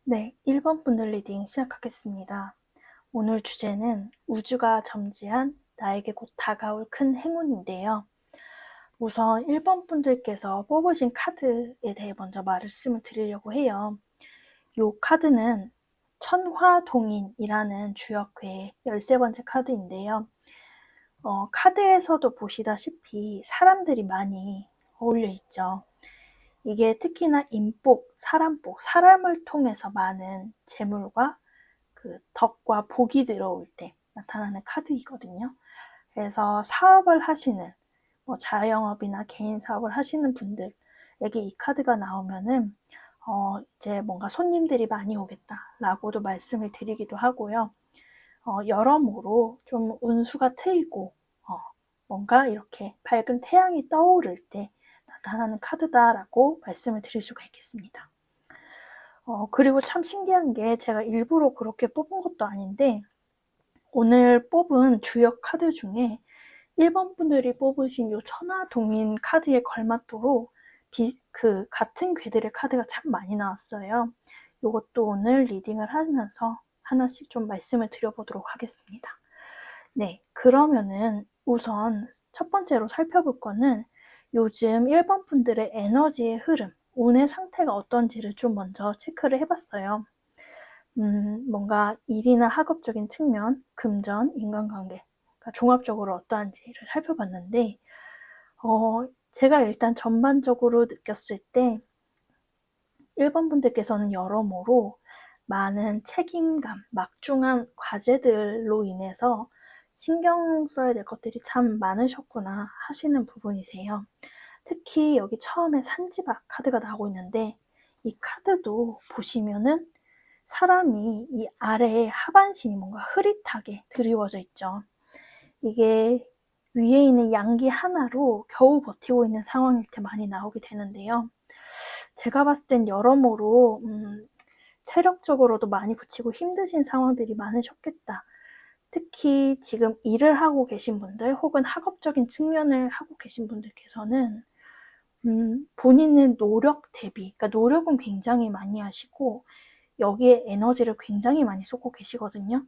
네, 1번 분들 리딩 시작하겠습니다. 오늘 주제는 우주가 점지한 나에게 곧 다가올 큰 행운인데요. 우선 1번 분들께서 뽑으신 카드에 대해 먼저 말씀을 드리려고 해요. 이 카드는 천화동인이라는 주역회의 13번째 카드인데요. 카드에서도 보시다시피 사람들이 많이 어울려 있죠. 이게 특히나 인복, 사람복, 사람을 통해서 많은 재물과 그 덕과 복이 들어올 때 나타나는 카드이거든요. 그래서 사업을 하시는 자영업이나 개인 사업을 하시는 분들에게 이 카드가 나오면은 이제 뭔가 손님들이 많이 오겠다라고도 말씀을 드리기도 하고요. 여러모로 좀 운수가 트이고 뭔가 이렇게 밝은 태양이 떠오를 때 나타나는 카드다라고 말씀을 드릴 수가 있겠습니다. 그리고 참 신기한 게 제가 일부러 그렇게 뽑은 것도 아닌데 오늘 뽑은 주역 카드 중에 1번 분들이 뽑으신 요 천하동인 카드에 걸맞도록 같은 궤들의 카드가 참 많이 나왔어요. 이것도 오늘 리딩을 하면서 하나씩 좀 말씀을 드려보도록 하겠습니다. 네, 그러면은 우선 첫 번째로 살펴볼 거는 요즘 1번 분들의 에너지의 흐름, 운의 상태가 어떤지를 좀 먼저 체크를 해봤어요. 뭔가 일이나 학업적인 측면, 금전, 인간관계, 그러니까 종합적으로 어떠한지를 살펴봤는데 제가 일단 전반적으로 느꼈을 때 1번 분들께서는 여러모로 많은 책임감, 막중한 과제들로 인해서 신경 써야 될 것들이 참 많으셨구나 하시는 부분이세요. 특히 여기 처음에 산지박 카드가 나오고 있는데 이 카드도 보시면은 사람이 이 아래에 하반신이 뭔가 흐릿하게 드리워져 있죠. 이게 위에 있는 양기 하나로 겨우 버티고 있는 상황일 때 많이 나오게 되는데요. 제가 봤을 땐 여러모로 체력적으로도 많이 붙이고 힘드신 상황들이 많으셨겠다. 특히 지금 일을 하고 계신 분들 혹은 학업적인 측면을 하고 계신 분들께서는 본인의 노력 대비, 그러니까 노력은 굉장히 많이 하시고 여기에 에너지를 굉장히 많이 쏟고 계시거든요.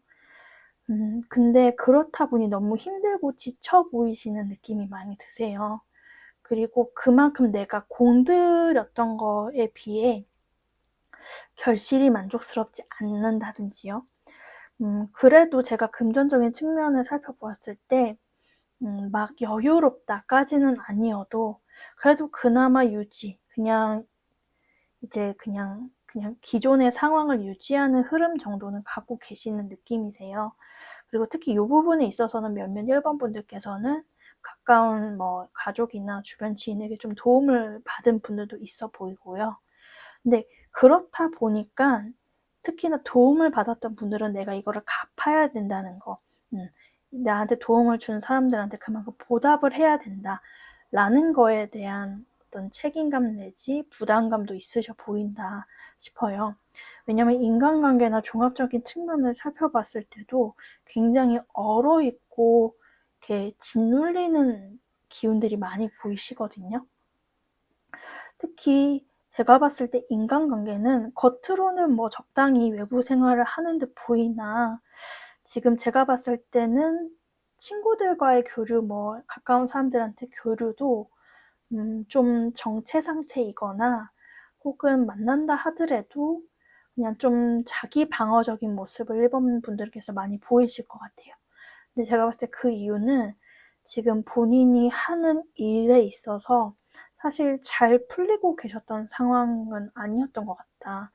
근데 그렇다 보니 너무 힘들고 지쳐 보이시는 느낌이 많이 드세요. 그리고 그만큼 내가 공들였던 거에 비해 결실이 만족스럽지 않는다든지요. 그래도 제가 금전적인 측면을 살펴보았을 때 막 여유롭다까지는 아니어도 그래도 그나마 유지, 그냥 기존의 상황을 유지하는 흐름 정도는 갖고 계시는 느낌이세요. 그리고 특히 이 부분에 있어서는 몇몇 1번 분들께서는 가까운 가족이나 주변 지인에게 좀 도움을 받은 분들도 있어 보이고요. 근데 그렇다 보니까 특히나 도움을 받았던 분들은 내가 이거를 갚아야 된다는 거, 나한테 도움을 준 사람들한테 그만큼 보답을 해야 된다라는 거에 대한 어떤 책임감 내지 부담감도 있으셔 보인다 싶어요. 왜냐면 인간관계나 종합적인 측면을 살펴봤을 때도 굉장히 얼어있고 이렇게 짓눌리는 기운들이 많이 보이시거든요. 특히 제가 봤을 때 인간관계는 겉으로는 뭐 적당히 외부 생활을 하는 듯 보이나 지금 제가 봤을 때는 친구들과의 교류, 뭐 가까운 사람들한테 교류도 좀 정체 상태이거나 혹은 만난다 하더라도 그냥 좀 자기 방어적인 모습을 일본 분들께서 많이 보이실 것 같아요. 근데 제가 봤을 때 그 이유는 지금 본인이 하는 일에 있어서 사실 잘 풀리고 계셨던 상황은 아니었던 것 같다.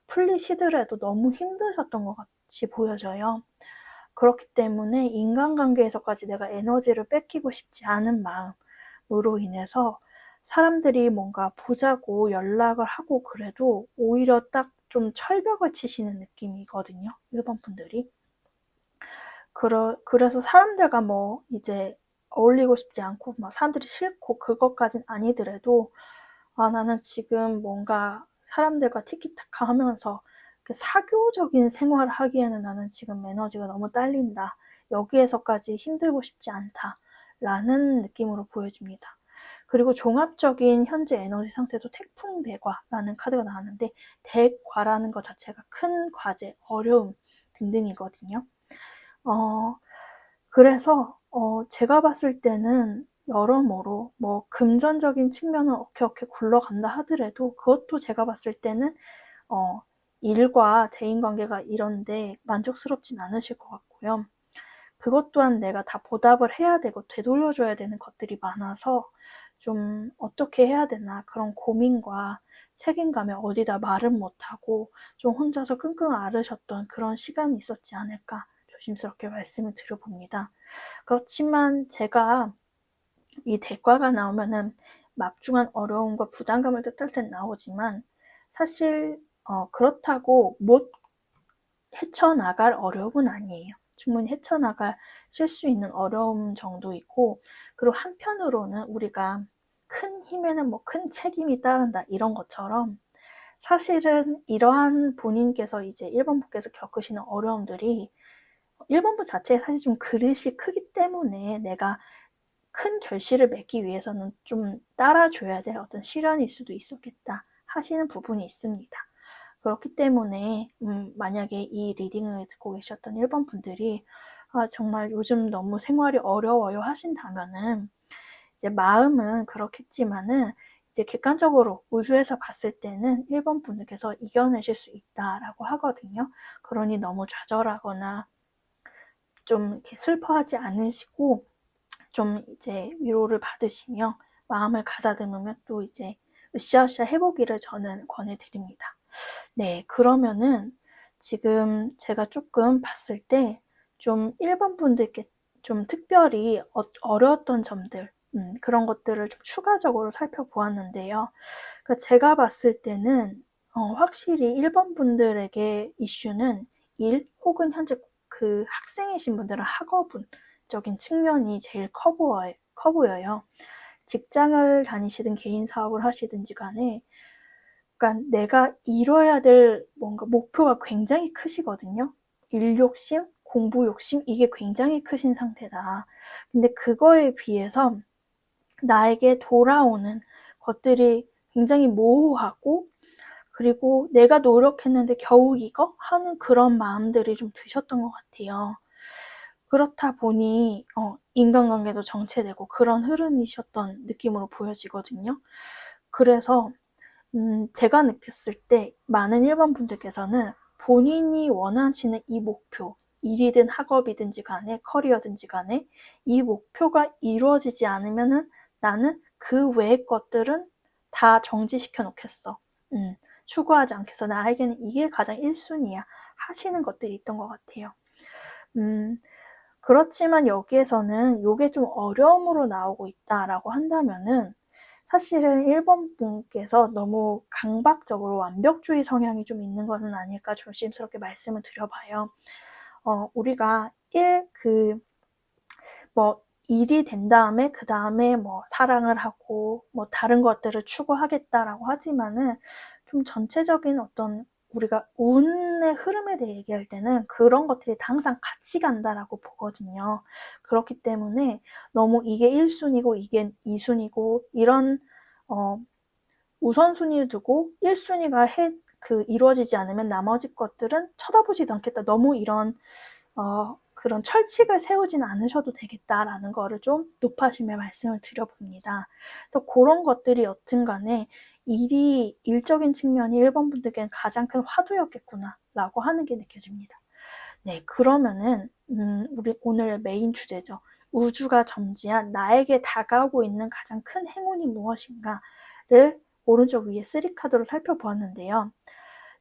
풀리시더라도 너무 힘드셨던 것 같이 보여져요. 그렇기 때문에 인간관계에서까지 내가 에너지를 뺏기고 싶지 않은 마음으로 인해서 사람들이 뭔가 보자고 연락을 하고 그래도 오히려 딱 좀 철벽을 치시는 느낌이거든요. 일본 분들이. 그래서 사람들과 뭐 이제 어울리고 싶지 않고 막 사람들이 싫고 그것까진 아니더라도 나는 지금 뭔가 사람들과 티키타카 하면서 사교적인 생활을 하기에는 나는 지금 에너지가 너무 딸린다. 여기에서까지 힘들고 싶지 않다. 라는 느낌으로 보여집니다. 그리고 종합적인 현재 에너지 상태도 태풍대과라는 카드가 나왔는데 대과라는 것 자체가 큰 과제, 어려움 등등이거든요. 그래서 제가 봤을 때는 여러모로 뭐 금전적인 측면은 어케어케 굴러간다 하더라도 그것도 제가 봤을 때는 일과 대인관계가 이런데 만족스럽진 않으실 것 같고요. 그것 또한 내가 다 보답을 해야 되고 되돌려줘야 되는 것들이 많아서 좀 어떻게 해야 되나 그런 고민과 책임감에 어디다 말은 못하고 좀 혼자서 끙끙 앓으셨던 그런 시간이 있었지 않을까 조심스럽게 말씀을 드려봅니다. 그렇지만 제가 이 대과가 나오면은 막중한 어려움과 부담감을 뜻할 땐 나오지만 사실 그렇다고 못 헤쳐나갈 어려움은 아니에요. 충분히 헤쳐나가실 수 있는 어려움 정도이고 그리고 한편으로는 우리가 큰 힘에는 뭐 큰 책임이 따른다 이런 것처럼 사실은 이러한 본인께서 이제 1번부께서 겪으시는 어려움들이 1번부 자체에 사실 좀 그릇이 크기 때문에 내가 큰 결실을 맺기 위해서는 좀 따라줘야 될 어떤 시련일 수도 있었겠다 하시는 부분이 있습니다. 그렇기 때문에 만약에 이 리딩을 듣고 계셨던 1번 분들이 정말 요즘 너무 생활이 어려워요 하신다면은 이제 마음은 그렇겠지만은 이제 객관적으로 우주에서 봤을 때는 1번 분들께서 이겨내실 수 있다라고 하거든요. 그러니 너무 좌절하거나 좀 이렇게 슬퍼하지 않으시고 좀 이제 위로를 받으시며 마음을 가다듬으면 또 이제 으쌰으쌰 해보기를 저는 권해드립니다. 네, 그러면은 지금 제가 조금 봤을 때 좀 1번 분들께 좀 특별히 어려웠던 점들, 그런 것들을 좀 추가적으로 살펴보았는데요. 그러니까 제가 봤을 때는 확실히 1번 분들에게 이슈는 일 혹은 현재 그 학생이신 분들은 학업적인 측면이 제일 커 보여요. 직장을 다니시든 개인 사업을 하시든지 간에 그러니까 내가 이뤄야 될 뭔가 목표가 굉장히 크시거든요. 일 욕심, 공부 욕심 이게 굉장히 크신 상태다. 근데 그거에 비해서 나에게 돌아오는 것들이 굉장히 모호하고 그리고 내가 노력했는데 겨우 이거? 하는 그런 마음들이 좀 드셨던 것 같아요. 그렇다 보니 인간관계도 정체되고 그런 흐름이셨던 느낌으로 보여지거든요. 그래서 제가 느꼈을 때 많은 1번 분들께서는 본인이 원하시는 이 목표, 일이든 학업이든지 간에 커리어든지 간에 이 목표가 이루어지지 않으면은 나는 그 외의 것들은 다 정지시켜 놓겠어. 추구하지 않겠어. 나에게는 이게 가장 1순위야. 하시는 것들이 있던 것 같아요. 그렇지만 여기에서는 요게 좀 어려움으로 나오고 있다라고 한다면은 사실은 1번 분께서 너무 강박적으로 완벽주의 성향이 좀 있는 것은 아닐까 조심스럽게 말씀을 드려봐요. 우리가 일이 된 다음에 그 다음에 뭐 사랑을 하고 뭐 다른 것들을 추구하겠다라고 하지만은 좀 전체적인 어떤 우리가 운의 흐름에 대해 얘기할 때는 그런 것들이 다 항상 같이 간다라고 보거든요. 그렇기 때문에 너무 이게 1순위고 이게 2순위고 이런 우선순위를 두고 1순위가 이루어지지 않으면 나머지 것들은 쳐다보지도 않겠다. 너무 이런 그런 철칙을 세우지는 않으셔도 되겠다라는 거를 좀 높아심에 말씀을 드려봅니다. 그래서 그런 것들이 여튼 간에 일적인 측면이 1번 분들께는 가장 큰 화두였겠구나라고 하는 게 느껴집니다. 네, 그러면은 우리 오늘 메인 주제죠. 우주가 점지한 나에게 다가오고 있는 가장 큰 행운이 무엇인가를 오른쪽 위에 3카드로 살펴보았는데요.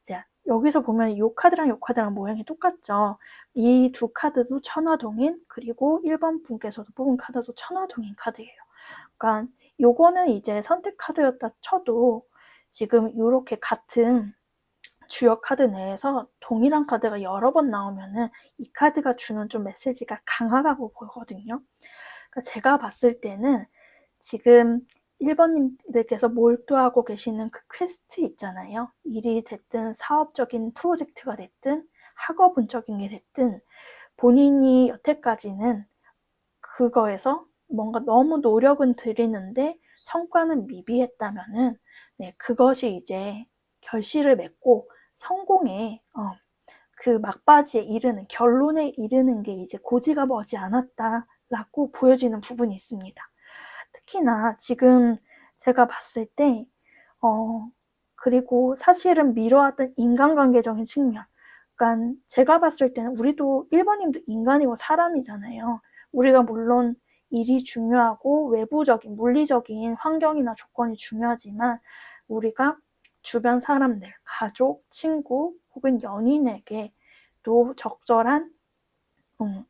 자, 여기서 보면 이 카드랑 이 카드랑 모양이 똑같죠. 이 두 카드도 천화동인, 그리고 1번 분께서도 뽑은 카드도 천화동인 카드예요. 그러니까 요거는 이제 선택 카드였다 쳐도 지금 이렇게 같은 주요 카드 내에서 동일한 카드가 여러 번 나오면은 이 카드가 주는 좀 메시지가 강하다고 보거든요. 그러니까 제가 봤을 때는 지금 1번님들께서 몰두하고 계시는 그 퀘스트 있잖아요. 일이 됐든 사업적인 프로젝트가 됐든 학업운적인 게 됐든 본인이 여태까지는 그거에서 뭔가 너무 노력은 들이는데 성과는 미비했다면은 네, 그것이 이제 결실을 맺고 성공에 그 막바지에 이르는 결론에 이르는 게 이제 고지가 머지 않았다라고 보여지는 부분이 있습니다. 특히나 지금 제가 봤을 때 그리고 사실은 미뤄왔던 인간관계적인 측면, 그러니까 제가 봤을 때는 우리도 1번님도 인간이고 사람이잖아요. 우리가 물론 일이 중요하고 외부적인 물리적인 환경이나 조건이 중요하지만 우리가 주변 사람들, 가족, 친구 혹은 연인에게 또 적절한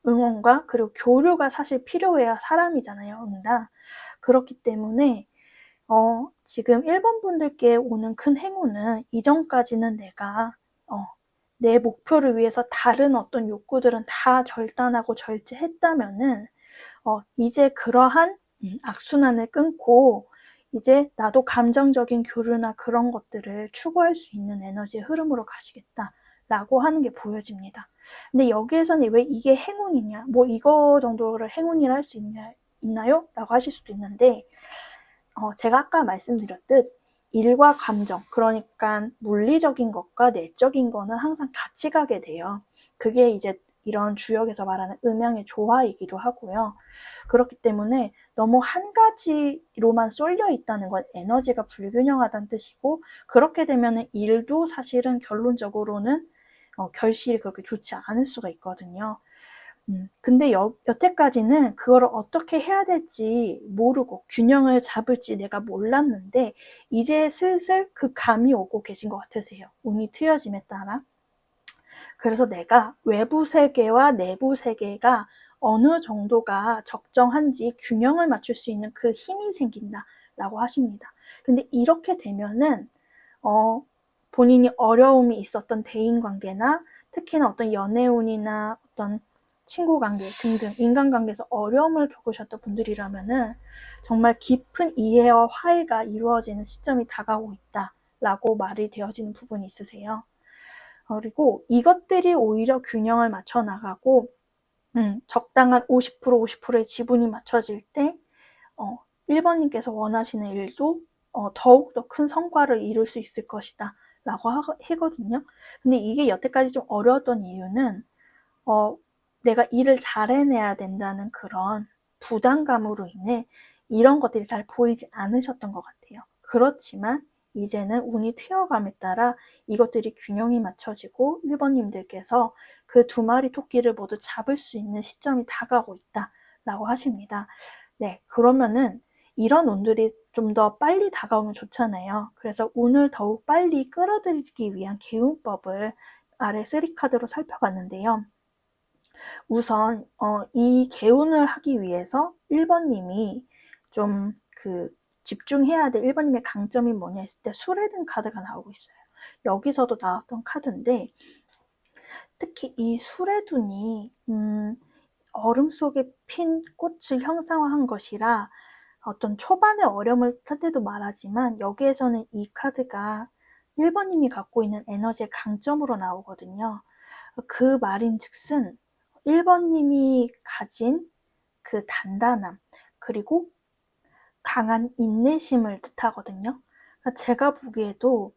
응원과 그리고 교류가 사실 필요해야 사람이잖아요. 응다. 그렇기 때문에 지금 1번 분들께 오는 큰 행운은 이전까지는 내가 내 목표를 위해서 다른 어떤 욕구들은 다 절단하고 절제했다면은 이제 그러한 악순환을 끊고 이제 나도 감정적인 교류나 그런 것들을 추구할 수 있는 에너지의 흐름으로 가시겠다라고 하는 게 보여집니다. 근데 여기에서는 왜 이게 행운이냐, 뭐 이거 정도를 행운이라 할 수 있나요? 라고 하실 수도 있는데 제가 아까 말씀드렸듯 일과 감정, 그러니까 물리적인 것과 내적인 거는 항상 같이 가게 돼요. 그게 이제 이런 주역에서 말하는 음양의 조화이기도 하고요. 그렇기 때문에 너무 한 가지로만 쏠려 있다는 건 에너지가 불균형하다는 뜻이고, 그렇게 되면 일도 사실은 결론적으로는 결실이 그렇게 좋지 않을 수가 있거든요. 근데 여태까지는 그걸 어떻게 해야 될지 모르고 균형을 잡을지 내가 몰랐는데 이제 슬슬 그 감이 오고 계신 것 같으세요. 운이 트여짐에 따라. 그래서 내가 외부 세계와 내부 세계가 어느 정도가 적정한지 균형을 맞출 수 있는 그 힘이 생긴다라고 하십니다. 근데 이렇게 되면은 본인이 어려움이 있었던 대인관계나 특히나 어떤 연애운이나 어떤 친구관계 등등 인간관계에서 어려움을 겪으셨던 분들이라면은 정말 깊은 이해와 화해가 이루어지는 시점이 다가오고 있다라고 말이 되어지는 부분이 있으세요. 그리고 이것들이 오히려 균형을 맞춰 나가고 적당한 50% 50%의 지분이 맞춰질 때 1번님께서 원하시는 일도 더욱더 큰 성과를 이룰 수 있을 것이다 라고 하거든요. 근데 이게 여태까지 좀 어려웠던 이유는 내가 일을 잘 해내야 된다는 그런 부담감으로 인해 이런 것들이 잘 보이지 않으셨던 것 같아요. 그렇지만 이제는 운이 트여감에 따라 이것들이 균형이 맞춰지고 1번님들께서 그 두 마리 토끼를 모두 잡을 수 있는 시점이 다가오고 있다라고 하십니다. 네, 그러면은 이런 운들이 좀 더 빨리 다가오면 좋잖아요. 그래서 운을 더욱 빨리 끌어들이기 위한 개운법을 아래 3카드로 살펴봤는데요. 우선 이 개운을 하기 위해서 1번님이 좀 집중해야 될 1번님의 강점이 뭐냐 했을 때 수레등 카드가 나오고 있어요. 여기서도 나왔던 카드인데 특히 이 수레둔이 얼음 속에 핀 꽃을 형상화한 것이라 어떤 초반의 어려움을 그때도 말하지만 여기에서는 이 카드가 1번님이 갖고 있는 에너지의 강점으로 나오거든요. 그 말인즉슨 1번님이 가진 그 단단함 그리고 강한 인내심을 뜻하거든요. 제가 보기에도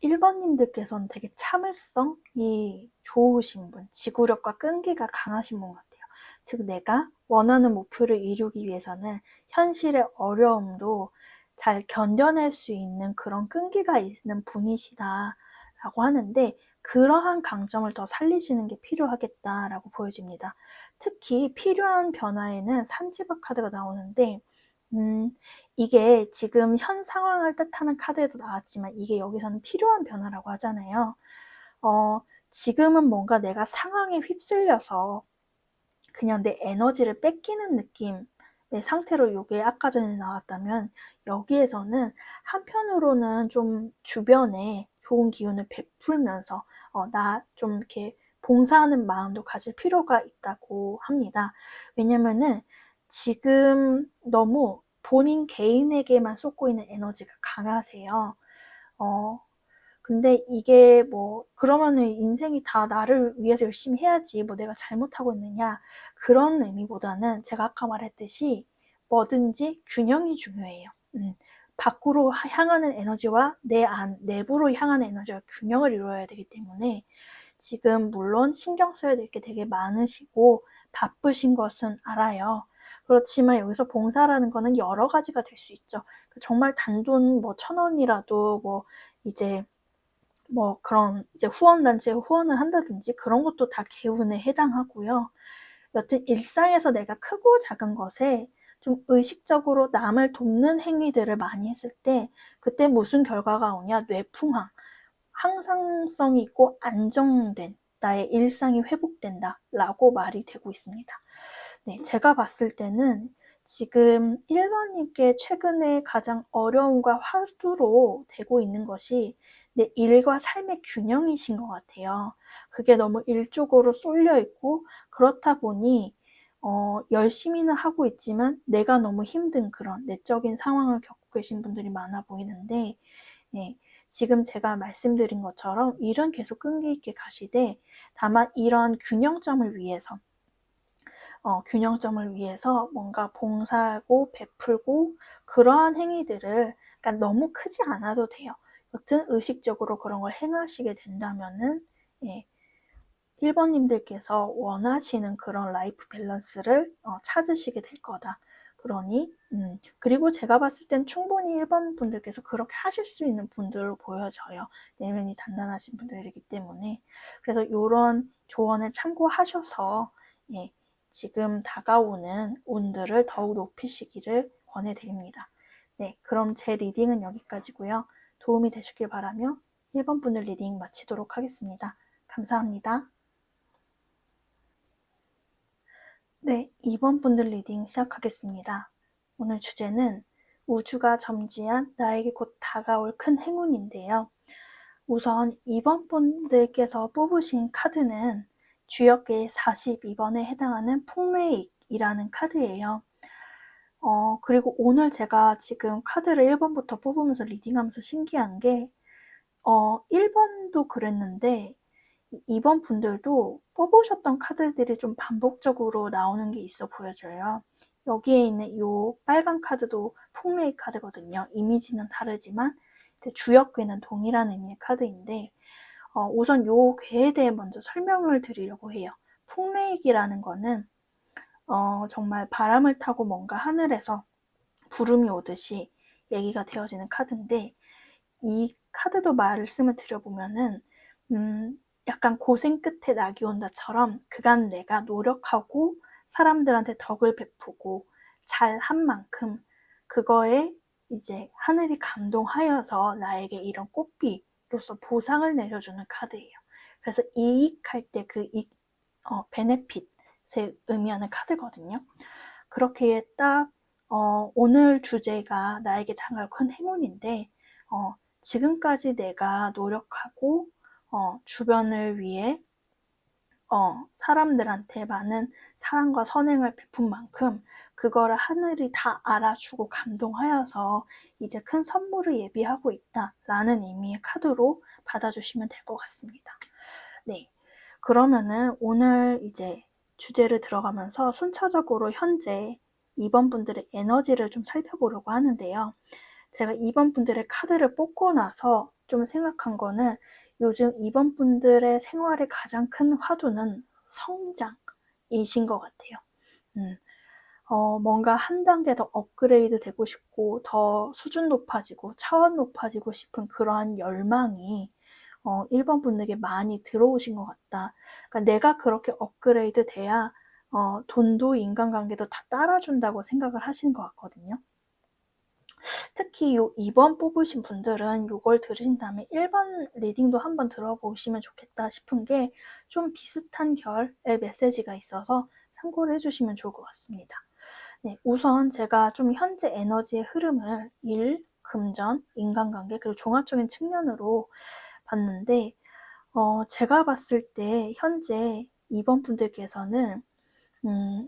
1번님들께서는 되게 참을성이 좋으신 분, 지구력과 끈기가 강하신 분 같아요. 즉 내가 원하는 목표를 이루기 위해서는 현실의 어려움도 잘 견뎌낼 수 있는 그런 끈기가 있는 분이시다라고 하는데 그러한 강점을 더 살리시는 게 필요하겠다라고 보여집니다. 특히 필요한 변화에는 산지박 카드가 나오는데 이게 지금 현 상황을 뜻하는 카드에도 나왔지만 이게 여기서는 필요한 변화라고 하잖아요. 지금은 뭔가 내가 상황에 휩쓸려서 그냥 내 에너지를 뺏기는 느낌의 상태로 이게 아까 전에 나왔다면 여기에서는 한편으로는 좀 주변에 좋은 기운을 베풀면서 나 좀 이렇게 봉사하는 마음도 가질 필요가 있다고 합니다. 왜냐면은 지금 너무 본인 개인에게만 쏟고 있는 에너지가 강하세요. 근데 이게 뭐 그러면은 인생이 다 나를 위해서 열심히 해야지 뭐 내가 잘못하고 있느냐 그런 의미보다는 제가 아까 말했듯이 뭐든지 균형이 중요해요. 밖으로 향하는 에너지와 내 내부로 향하는 에너지가 균형을 이루어야 되기 때문에 지금 물론 신경 써야 될 게 되게 많으시고 바쁘신 것은 알아요. 그렇지만 여기서 봉사라는 거는 여러 가지가 될 수 있죠. 정말 단돈 뭐 1,000원이라도 뭐 이제 뭐 그런 이제 후원단체에 후원을 한다든지 그런 것도 다 개운에 해당하고요. 여튼 일상에서 내가 크고 작은 것에 좀 의식적으로 남을 돕는 행위들을 많이 했을 때 그때 무슨 결과가 오냐? 뇌풍항, 항상성이 있고 안정된 나의 일상이 회복된다 라고 말이 되고 있습니다. 네, 제가 봤을 때는 지금 1번님께 최근에 가장 어려움과 화두로 되고 있는 것이 내 일과 삶의 균형이신 것 같아요. 그게 너무 일 쪽으로 쏠려 있고 그렇다 보니 열심히는 하고 있지만 내가 너무 힘든 그런 내적인 상황을 겪고 계신 분들이 많아 보이는데 네, 지금 제가 말씀드린 것처럼 일은 계속 끈기 있게 가시되 다만 이런 균형점을 위해서 뭔가 봉사하고 베풀고 그러한 행위들을 그러니까 너무 크지 않아도 돼요. 여튼 의식적으로 그런 걸 행하시게 된다면은 예, 1번님들께서 원하시는 그런 라이프 밸런스를 찾으시게 될 거다. 그러니 그리고 제가 봤을 땐 충분히 1번 분들께서 그렇게 하실 수 있는 분들로 보여져요. 내면이 단단하신 분들이기 때문에 그래서 이런 조언을 참고하셔서 예, 지금 다가오는 운들을 더욱 높이시기를 권해드립니다. 네, 그럼 제 리딩은 여기까지고요. 도움이 되셨길 바라며 1번 분들 리딩 마치도록 하겠습니다. 감사합니다. 네, 2번 분들 리딩 시작하겠습니다. 오늘 주제는 우주가 점지한 나에게 곧 다가올 큰 행운인데요. 우선 2번 분들께서 뽑으신 카드는 주역의 42번에 해당하는 풍레익이라는 카드예요. 그리고 오늘 제가 지금 카드를 1번부터 뽑으면서 리딩하면서 신기한 게 1번도 그랬는데 2번 분들도 뽑으셨던 카드들이 좀 반복적으로 나오는 게 있어 보여져요. 여기에 있는 이 빨간 카드도 풍레이 카드거든요. 이미지는 다르지만 이제 주역괴는 동일한 의미의 카드인데 우선 이 괴에 대해 먼저 설명을 드리려고 해요. 풍레이라는 거는 정말 바람을 타고 뭔가 하늘에서 구름이 오듯이 얘기가 되어지는 카드인데 이 카드도 말씀을 드려보면은 약간 고생 끝에 낙이 온다처럼 그간 내가 노력하고 사람들한테 덕을 베푸고 잘한 만큼 그거에 이제 하늘이 감동하여서 나에게 이런 꽃비로서 보상을 내려주는 카드예요. 그래서 이익할 때 그 베네핏을 의미하는 카드거든요. 그렇게 딱 오늘 주제가 나에게 다가올 큰 행운인데 지금까지 내가 노력하고 주변을 위해 사람들한테 많은 사랑과 선행을 베푼 만큼 그거를 하늘이 다 알아주고 감동하여서 이제 큰 선물을 예비하고 있다라는 의미의 카드로 받아주시면 될 것 같습니다. 네. 그러면은 오늘 이제 주제를 들어가면서 순차적으로 현재 2번 분들의 에너지를 좀 살펴보려고 하는데요. 제가 2번 분들의 카드를 뽑고 나서 좀 생각한 요즘 2번 분들의 생활의 가장 큰 화두는 성장이신 것 같아요. 뭔가 한 단계 더 업그레이드 되고 싶고 더 수준 높아지고 차원 높아지고 싶은 그러한 열망이 1번 분에게 많이 들어오신 것 같다. 그러니까 내가 그렇게 업그레이드 돼야 돈도 인간관계도 다 따라준다고 생각을 하시는 것 같거든요. 특히 요 2번 뽑으신 분들은 요걸 들으신 다음에 1번 리딩도 한번 들어보시면 좋겠다 싶은 게 좀 비슷한 결의 메시지가 있어서 참고를 해주시면 좋을 것 같습니다. 네, 우선 제가 좀 현재 에너지의 흐름을 일, 금전, 인간관계 그리고 종합적인 측면으로 봤는데 제가 봤을 때 현재 2번 분들께서는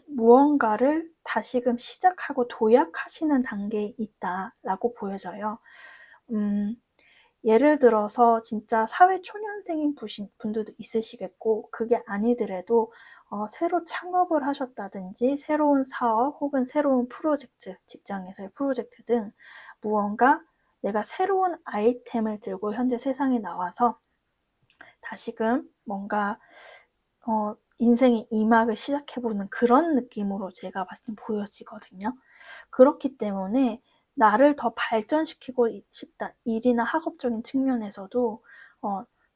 무언가를 다시금 시작하고 도약하시는 단계에 있다라고 보여져요. 예를 들어서 진짜 사회 초년생인 분들도 있으시겠고 그게 아니더라도 새로 창업을 하셨다든지 새로운 사업 혹은 새로운 프로젝트, 직장에서의 프로젝트 등 무언가 내가 새로운 아이템을 들고 현재 세상에 나와서 다시금 뭔가 인생의 2막을 시작해보는 그런 느낌으로 제가 봤을 때 보여지거든요. 그렇기 때문에 나를 더 발전시키고 싶다. 일이나 학업적인 측면에서도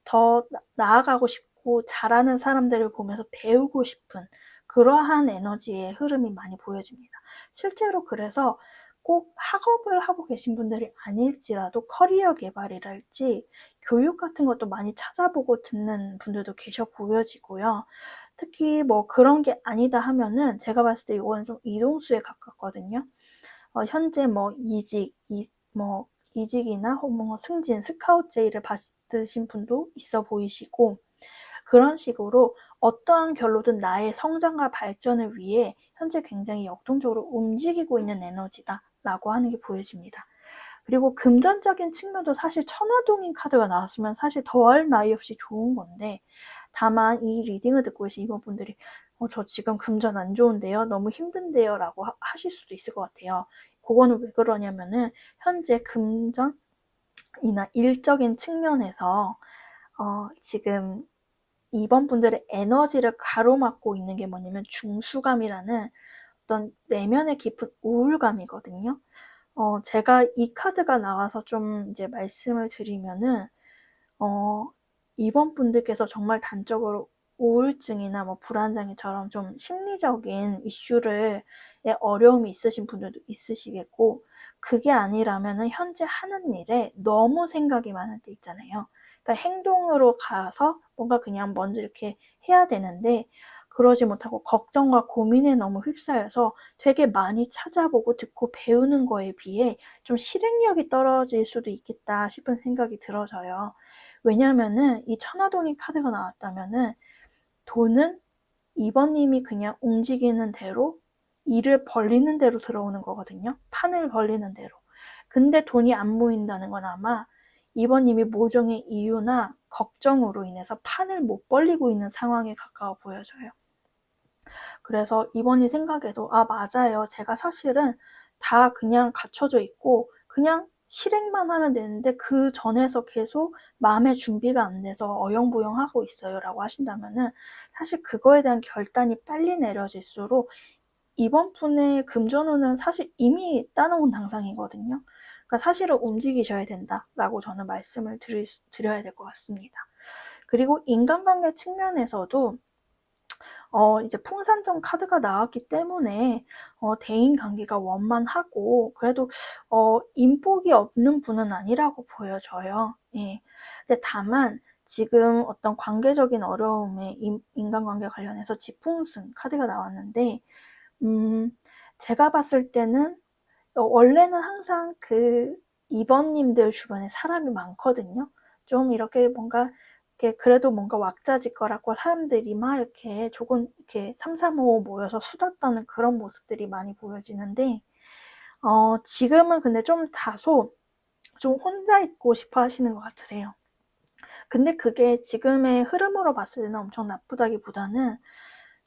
더 나아가고 싶고 잘하는 사람들을 보면서 배우고 싶은 그러한 에너지의 흐름이 많이 보여집니다. 실제로 그래서 꼭 학업을 하고 계신 분들이 아닐지라도 커리어 개발이랄지 교육 같은 것도 많이 찾아보고 듣는 분들도 계셔 보여지고요. 특히 뭐 그런 게 아니다 하면은 제가 봤을 때 이거는 좀 이동수에 가깝거든요. 현재 뭐 이직이나 뭐 승진, 스카우트 제의를 받으신 분도 있어 보이시고 그런 식으로 어떠한 결로든 나의 성장과 발전을 위해 현재 굉장히 역동적으로 움직이고 있는 에너지다라고 하는 게 보여집니다. 그리고 금전적인 측면도 사실 천화동인 카드가 나왔으면 사실 더할 나위 없이 좋은 건데 다만 이 리딩을 듣고 계신 이분들이 저 지금 금전 안 좋은데요? 너무 힘든데요? 라고 하실 수도 있을 것 같아요. 그거는 왜 그러냐면은 현재 금전이나 일적인 측면에서 지금 2번 분들의 에너지를 가로막고 있는 게 뭐냐면 중수감이라는 어떤 내면의 깊은 우울감이거든요. 제가 이 카드가 나와서 좀 이제 말씀을 드리면은 2번 분들께서 정말 단적으로 우울증이나 뭐 불안장애처럼 좀 심리적인 이슈를 어려움이 있으신 분들도 있으시겠고 그게 아니라면은 현재 하는 일에 너무 생각이 많을 때 있잖아요. 그러니까 행동으로 가서 뭔가 그냥 먼저 이렇게 해야 되는데 그러지 못하고 걱정과 고민에 너무 휩싸여서 되게 많이 찾아보고 듣고 배우는 거에 비해 좀 실행력이 떨어질 수도 있겠다 싶은 생각이 들어져요. 왜냐면은 이 천화동인 카드가 나왔다면은 돈은 2번님이 그냥 움직이는 대로 일을 벌리는 대로 들어오는 거거든요. 판을 벌리는 대로. 근데 돈이 안 모인다는 건 아마 2번님이 모종의 이유나 걱정으로 인해서 판을 못 벌리고 있는 상황에 가까워 보여져요. 그래서 2번이 생각해도 맞아요. 제가 사실은 다 그냥 갖춰져 있고 그냥 실행만 하면 되는데 그 전에서 계속 마음의 준비가 안 돼서 어영부영하고 있어요 라고 하신다면은 사실 그거에 대한 결단이 빨리 내려질수록 이번 분의 금전운은 사실 이미 따놓은 당상이거든요. 그러니까 사실은 움직이셔야 된다라고 저는 말씀을 드려야 될 것 같습니다. 그리고 인간관계 측면에서도 이제 풍산정 카드가 나왔기 때문에 대인 관계가 원만하고 그래도 인복이 없는 분은 아니라고 보여져요. 예. 근데 다만 지금 어떤 관계적인 어려움에 인간관계 관련해서 지풍승 카드가 나왔는데 제가 봤을 때는 원래는 항상 그 2번님들 주변에 사람이 많거든요. 좀 이렇게 뭔가 이렇게 그래도 뭔가 왁자지껄하고 사람들이 막 이렇게 조금 이렇게 삼삼오오 모여서 수다 떠는 그런 모습들이 많이 보여지는데, 지금은 근데 좀 다소 좀 혼자 있고 싶어 하시는 것 같으세요. 근데 그게 지금의 흐름으로 봤을 때는 엄청 나쁘다기보다는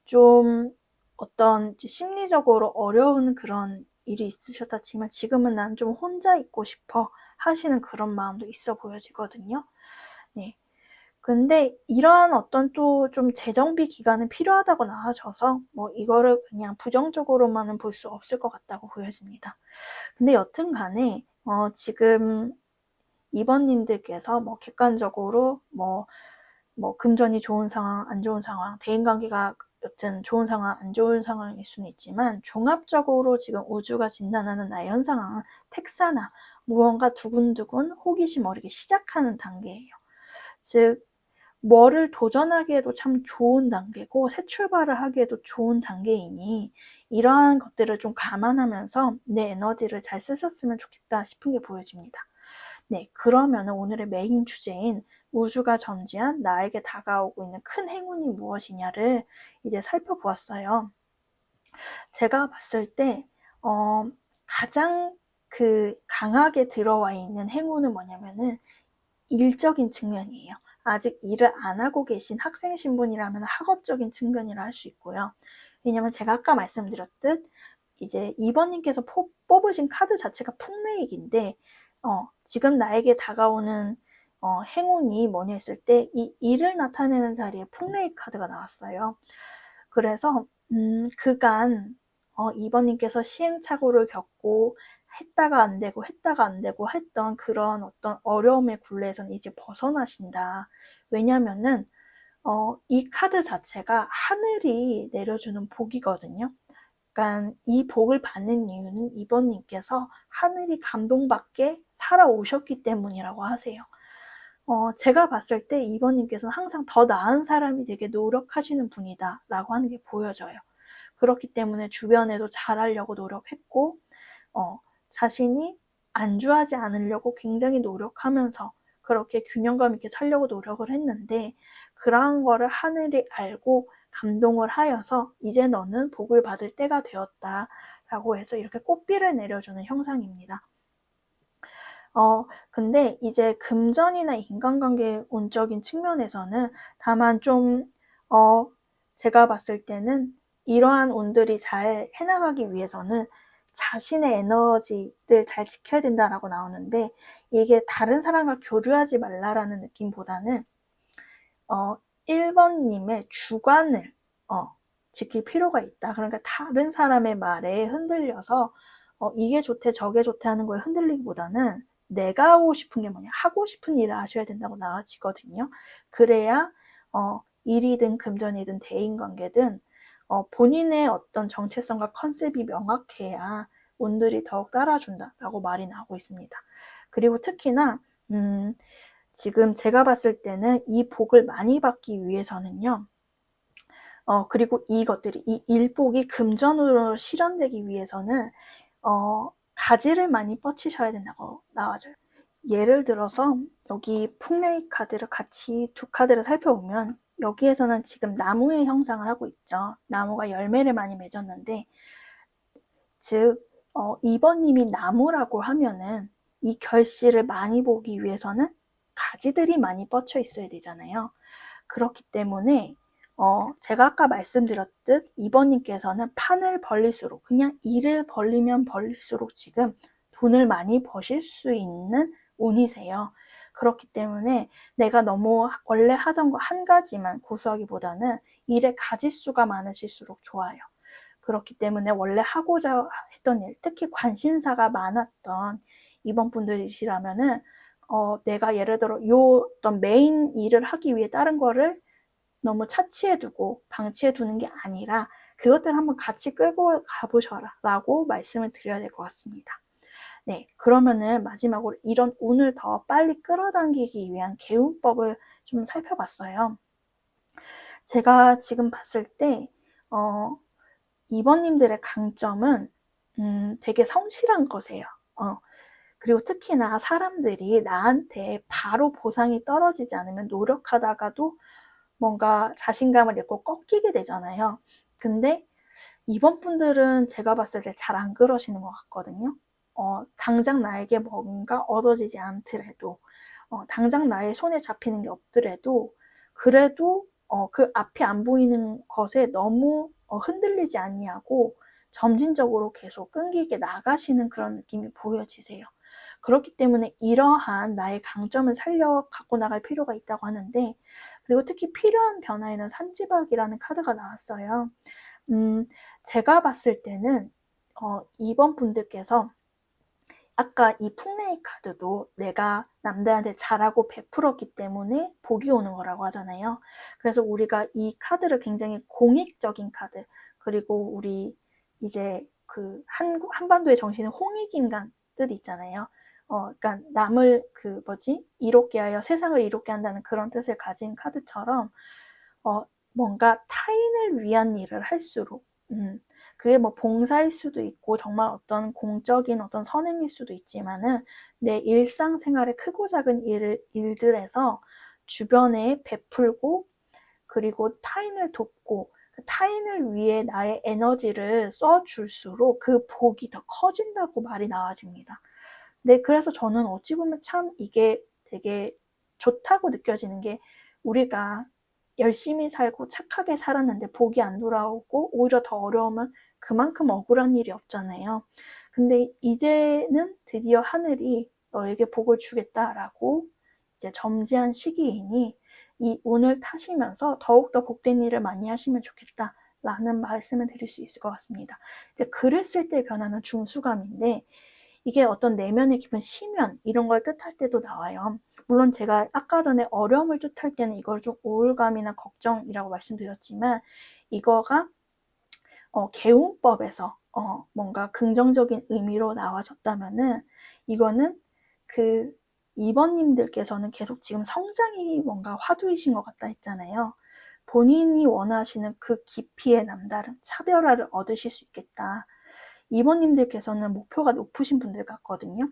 좀 어떤 심리적으로 어려운 그런 일이 있으셨다 치면 지금은 난 좀 혼자 있고 싶어 하시는 그런 마음도 있어 보여지거든요. 네. 근데 이러한 어떤 또 좀 재정비 기간은 필요하다고 나와져서 뭐 이거를 그냥 부정적으로만은 볼 수 없을 것 같다고 보여집니다. 근데 여튼 간에 지금 2번님들께서 뭐 객관적으로 뭐 금전이 좋은 상황, 안 좋은 상황, 대인관계가 여튼 좋은 상황, 안 좋은 상황일 수는 있지만 종합적으로 지금 우주가 진단하는 나의 현 상황은 택사나 무언가 두근두근 호기심 어리게 시작하는 단계예요. 즉 뭐를 도전하기에도 참 좋은 단계고 새 출발을 하기에도 좋은 단계이니 이러한 것들을 좀 감안하면서 내 에너지를 잘 쓰셨으면 좋겠다 싶은 게 보여집니다. 네, 그러면 오늘의 메인 주제인 우주가 점지한 나에게 다가오고 있는 큰 행운이 무엇이냐를 이제 살펴보았어요. 제가 봤을 때 가장 강하게 들어와 있는 행운은 뭐냐면은 일적인 측면이에요. 아직 일을 안 하고 계신 학생 신분이라면 학업적인 측면이라 할 수 있고요. 왜냐면 제가 아까 말씀드렸듯 이제 2번님께서 뽑으신 카드 자체가 풍레익인데 지금 나에게 다가오는 행운이 뭐냐 했을 때 이 일을 나타내는 자리에 풍레익 카드가 나왔어요. 그래서 그간 2번님께서 시행착오를 겪고 했다가 안 되고 했다가 안 되고 했던 그런 어떤 어려움의 굴레에서는 이제 벗어나신다. 왜냐면은 이 카드 자체가 하늘이 내려주는 복이거든요. 그러니까 이 복을 받는 이유는 2번님께서 하늘이 감동받게 살아오셨기 때문이라고 하세요. 제가 봤을 때 2번님께서는 항상 더 나은 사람이 되게 노력하시는 분이다 라고 하는 게 보여져요. 그렇기 때문에 주변에도 잘하려고 노력했고 자신이 안주하지 않으려고 굉장히 노력하면서 그렇게 균형감 있게 살려고 노력을 했는데 그러한 거를 하늘이 알고 감동을 하여서 이제 너는 복을 받을 때가 되었다 라고 해서 이렇게 꽃비를 내려주는 형상입니다. 근데 이제 금전이나 인간관계 운적인 측면에서는 다만 좀 제가 봤을 때는 이러한 운들이 잘 해나가기 위해서는 자신의 에너지를 잘 지켜야 된다라고 나오는데 이게 다른 사람과 교류하지 말라라는 느낌보다는 1번님의 주관을 지킬 필요가 있다. 그러니까 다른 사람의 말에 흔들려서 이게 좋대 저게 좋대 하는 거에 흔들리기보다는 내가 하고 싶은 게 뭐냐 하고 싶은 일을 하셔야 된다고 나와지거든요. 그래야 일이든 금전이든 대인관계든 본인의 어떤 정체성과 컨셉이 명확해야 운들이 더욱 따라준다라고 말이 나오고 있습니다. 그리고 특히나 지금 제가 봤을 때는 이 복을 많이 받기 위해서는요. 그리고 이것들이 이 일복이 금전으로 실현되기 위해서는 가지를 많이 뻗치셔야 된다고 나와줘요. 예를 들어서 여기 풍레이 카드를 같이 두 카드를 살펴보면 여기에서는 지금 나무의 형상을 하고 있죠. 나무가 열매를 많이 맺었는데 즉 2번님이 나무라고 하면은 이 결실을 많이 보기 위해서는 가지들이 많이 뻗쳐 있어야 되잖아요. 그렇기 때문에 제가 아까 말씀드렸듯 2번님께서는 판을 벌릴수록 그냥 일을 벌리면 벌릴수록 지금 돈을 많이 버실 수 있는 운이세요. 그렇기 때문에 내가 너무 원래 하던 거 한 가지만 고수하기보다는 일의 가지수가 많으실수록 좋아요. 그렇기 때문에 원래 하고자 했던 일, 특히 관심사가 많았던 2번 분들이시라면은 내가 예를 들어 요 어떤 메인 일을 하기 위해 다른 거를 너무 차치해두고 방치해두는 게 아니라 그것들 한번 같이 끌고 가보셔라 라고 말씀을 드려야 될 것 같습니다. 네, 그러면은 마지막으로 이런 운을 더 빨리 끌어당기기 위한 개운법을 좀 살펴봤어요. 제가 지금 봤을 때 2번님들의 강점은 되게 성실한 거세요. 그리고 특히나 사람들이 나한테 바로 보상이 떨어지지 않으면 노력하다가도 뭔가 자신감을 잃고 꺾이게 되잖아요. 근데 이번 분들은 제가 봤을 때 잘 안 그러시는 것 같거든요. 당장 나에게 뭔가 얻어지지 않더라도, 당장 나의 손에 잡히는 게 없더라도, 그래도 그 앞이 안 보이는 것에 너무 흔들리지 아니하고 점진적으로 계속 끈기있게 나가시는 그런 느낌이 보여지세요. 그렇기 때문에 이러한 나의 강점을 살려 갖고 나갈 필요가 있다고 하는데, 그리고 특히 필요한 변화에는 산지박이라는 카드가 나왔어요. 제가 봤을 때는 이번 분들께서 아까 이 풍레이 카드도 내가 남들한테 잘하고 베풀었기 때문에 복이 오는 거라고 하잖아요. 그래서 우리가 이 카드를 굉장히 공익적인 카드, 그리고 우리 이제 그 한반도의 정신은 홍익인간 뜻 있잖아요. 그러니까 남을 이롭게 하여 세상을 이롭게 한다는 그런 뜻을 가진 카드처럼 뭔가 타인을 위한 일을 할수록 그게 뭐 봉사일 수도 있고 정말 어떤 공적인 어떤 선행일 수도 있지만은 내 일상생활의 크고 작은 일들에서 주변에 베풀고 그리고 타인을 돕고 타인을 위해 나의 에너지를 써줄수록 그 복이 더 커진다고 말이 나와집니다. 네, 그래서 저는 어찌 보면 참 이게 되게 좋다고 느껴지는 게 우리가 열심히 살고 착하게 살았는데 복이 안 돌아오고 오히려 더 어려우면 그만큼 억울한 일이 없잖아요. 근데 이제는 드디어 하늘이 너에게 복을 주겠다라고 이제 점지한 시기이니 이 운을 타시면서 더욱더 복된 일을 많이 하시면 좋겠다라는 말씀을 드릴 수 있을 것 같습니다. 이제 그랬을 때 변하는 중수감인데 이게 어떤 내면의 깊은 심연 이런 걸 뜻할 때도 나와요. 물론 제가 아까 전에 어려움을 뜻할 때는 이걸 좀 우울감이나 걱정이라고 말씀드렸지만 이거가 개운법에서 뭔가 긍정적인 의미로 나와졌다면은 이거는 그 2번님들께서는 계속 지금 성장이 뭔가 화두이신 것 같다 했잖아요. 본인이 원하시는 그 깊이의 남다름, 차별화를 얻으실 수 있겠다. 2번님들께서는 목표가 높으신 분들 같거든요.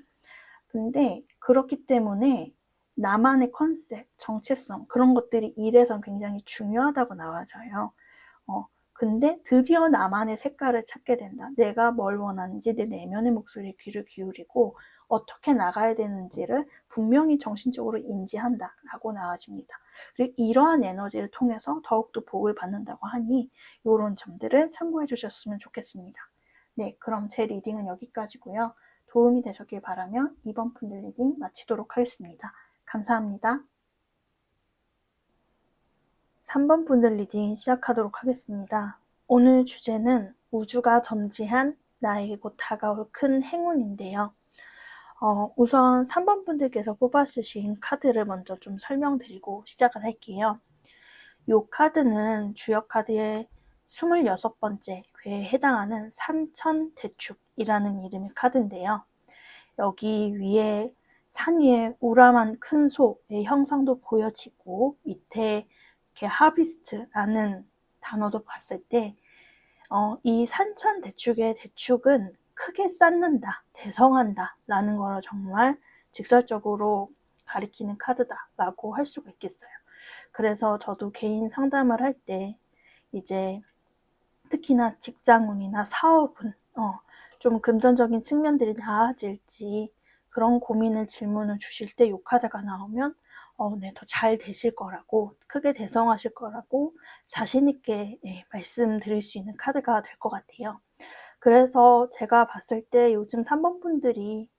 근데 그렇기 때문에 나만의 컨셉, 정체성 그런 것들이 일에선 굉장히 중요하다고 나와져요. 근데 드디어 나만의 색깔을 찾게 된다. 내가 뭘 원하는지 내 내면의 목소리에 귀를 기울이고 어떻게 나가야 되는지를 분명히 정신적으로 인지한다 라고 나와집니다. 그리고 이러한 에너지를 통해서 더욱더 복을 받는다고 하니 이런 점들을 참고해 주셨으면 좋겠습니다. 네, 그럼 제 리딩은 여기까지고요. 도움이 되셨길 바라며 이번 분들 리딩 마치도록 하겠습니다. 감사합니다. 3번 분들 리딩 시작하도록 하겠습니다. 오늘 주제는 우주가 점지한 나에게 곧 다가올 큰 행운인데요. 우선 3번 분들께서 뽑아주신 카드를 먼저 좀 설명드리고 시작을 할게요. 이 카드는 주역 카드의 26번째 궤에 해당하는 산천대축이라는 이름의 카드인데요. 여기 위에 산 위에 우람한 큰 소의 형상도 보여지고 밑에 이렇게 하비스트라는 단어도 봤을 때 이 산천대축의 대축은 크게 쌓는다, 대성한다 라는 걸 정말 직설적으로 가리키는 카드다라고 할 수가 있겠어요. 그래서 저도 개인 상담을 할 때 이제 특히나 직장운이나 사업운 좀 금전적인 측면들이 나아질지 그런 고민을 질문을 주실 때 이 카드가 나오면 네, 더 잘 되실 거라고 크게 대성하실 거라고 자신 있게 말씀드릴 수 있는 카드가 될 것 같아요. 그래서 제가 봤을 때 요즘 3번 분들이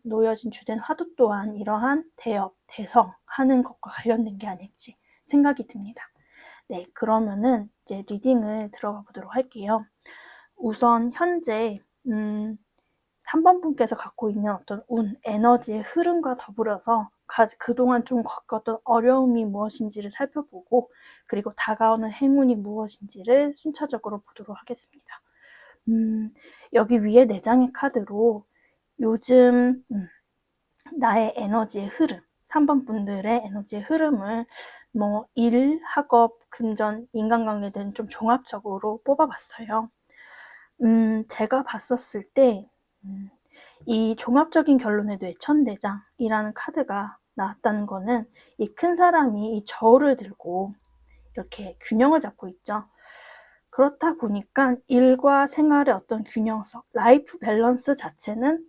놓여진 주된 화두 또한 이러한 대업, 대성하는 것과 관련된 게 아닐지 생각이 듭니다. 네, 그러면은 이제 리딩을 들어가 보도록 할게요. 우선 현재 3번 분께서 갖고 있는 어떤 운, 에너지의 흐름과 더불어서 그동안 좀 겪었던 어려움이 무엇인지를 살펴보고 그리고 다가오는 행운이 무엇인지를 순차적으로 보도록 하겠습니다. 여기 위에 4장의 카드로 요즘 나의 에너지의 흐름, 3번 분들의 에너지의 흐름을 뭐 일, 학업, 금전, 인간관계 등 좀 종합적으로 뽑아봤어요. 제가 봤었을 때 이 종합적인 결론의 뇌천대장이라는 카드가 나왔다는 거는 이 큰 사람이 이 저울을 들고 이렇게 균형을 잡고 있죠. 그렇다 보니까 일과 생활의 어떤 균형성, 라이프 밸런스 자체는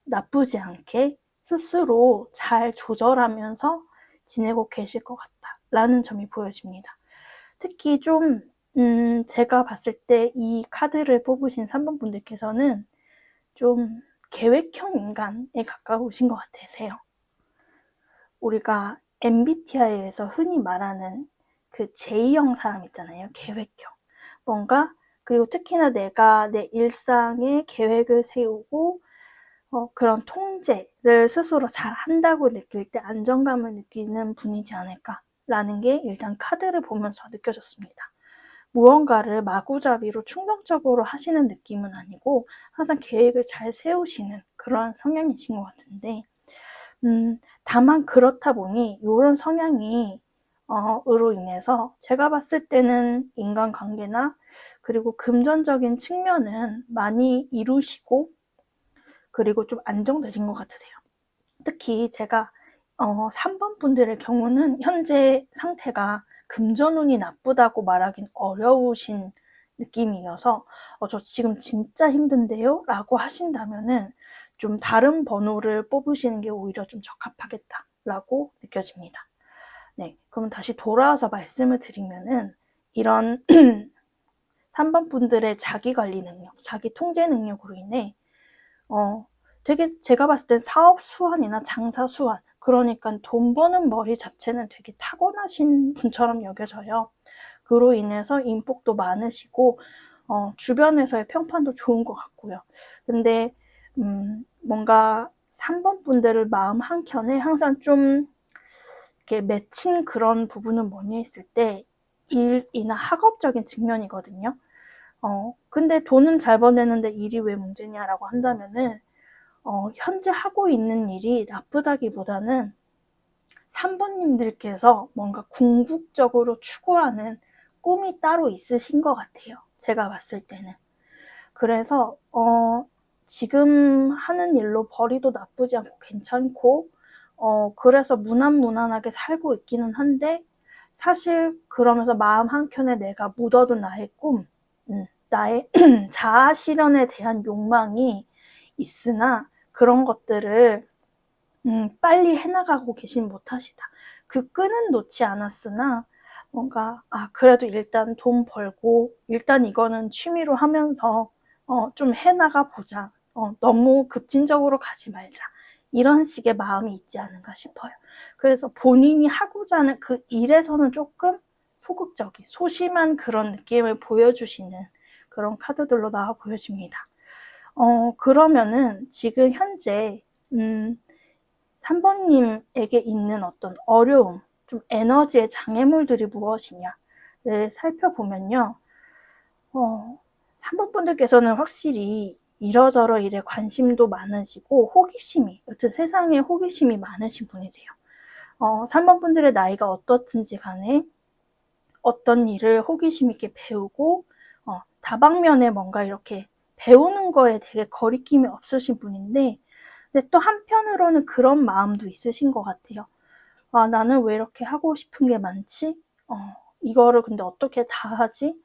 나쁘지 않게 스스로 잘 조절하면서 지내고 계실 것 같다라는 점이 보여집니다. 특히 좀 제가 봤을 때 이 카드를 뽑으신 3번 분들께서는 좀 계획형 인간에 가까우신 것 같으세요. 우리가 MBTI에서 흔히 말하는 그 J형 사람 있잖아요. 계획형. 뭔가 그리고 특히나 내가 내 일상에 계획을 세우고 그런 통제를 스스로 잘 한다고 느낄 때 안정감을 느끼는 분이지 않을까라는 게 일단 카드를 보면서 느껴졌습니다. 무언가를 마구잡이로 충동적으로 하시는 느낌은 아니고 항상 계획을 잘 세우시는 그런 성향이신 것 같은데 다만 그렇다 보니 이런 성향이 으로 인해서 제가 봤을 때는 인간관계나 그리고 금전적인 측면은 많이 이루시고 그리고 좀 안정되신 것 같으세요. 특히 제가 3번 분들의 경우는 현재 상태가 금전운이 나쁘다고 말하긴 어려우신 느낌이어서 저 지금 진짜 힘든데요? 라고 하신다면은 좀 다른 번호를 뽑으시는 게 오히려 좀 적합하겠다라고 느껴집니다. 네, 그럼 다시 돌아와서 말씀을 드리면은 이런 3번 분들의 자기관리 능력, 자기 통제 능력으로 인해 되게 제가 봤을 땐 사업 수완이나 장사 수완, 그러니까 돈 버는 머리 자체는 되게 타고나신 분처럼 여겨져요. 그로 인해서 인복도 많으시고 주변에서의 평판도 좋은 것 같고요. 근데 뭔가 3번 분들을 마음 한켠에 항상 좀 이렇게 맺힌 그런 부분은 뭐냐 했을 때 일이나 학업적인 측면이거든요. 근데 돈은 잘 버내는데 일이 왜 문제냐라고 한다면은 현재 하고 있는 일이 나쁘다기보다는 3번님들께서 뭔가 궁극적으로 추구하는 꿈이 따로 있으신 것 같아요. 제가 봤을 때는. 그래서 지금 하는 일로 벌이도 나쁘지 않고 괜찮고 그래서 무난무난하게 살고 있기는 한데 사실 그러면서 마음 한켠에 내가 묻어둔 나의 꿈, 나의 자아 실현에 대한 욕망이 있으나 그런 것들을 빨리 해나가고 계신 못하시다. 그 끈은 놓지 않았으나 뭔가 그래도 일단 돈 벌고 일단 이거는 취미로 하면서 좀 해나가 보자. 너무 급진적으로 가지 말자. 이런 식의 마음이 있지 않은가 싶어요. 그래서 본인이 하고자 하는 그 일에서는 조금 소극적인, 소심한 그런 느낌을 보여주시는 그런 카드들로 나와 보여집니다. 그러면은 지금 현재 3번님에게 있는 어떤 어려움, 좀 에너지의 장애물들이 무엇이냐를 살펴보면요. 3번 분들께서는 확실히 이러저러 일에 관심도 많으시고 호기심이, 여튼 세상에 호기심이 많으신 분이세요. 3번 분들의 나이가 어떻든지 간에 어떤 일을 호기심 있게 배우고 다방면에 뭔가 이렇게 배우는 거에 되게 거리낌이 없으신 분인데 근데 또 한편으로는 그런 마음도 있으신 것 같아요. 나는 왜 이렇게 하고 싶은 게 많지? 이거를 근데 어떻게 다 하지?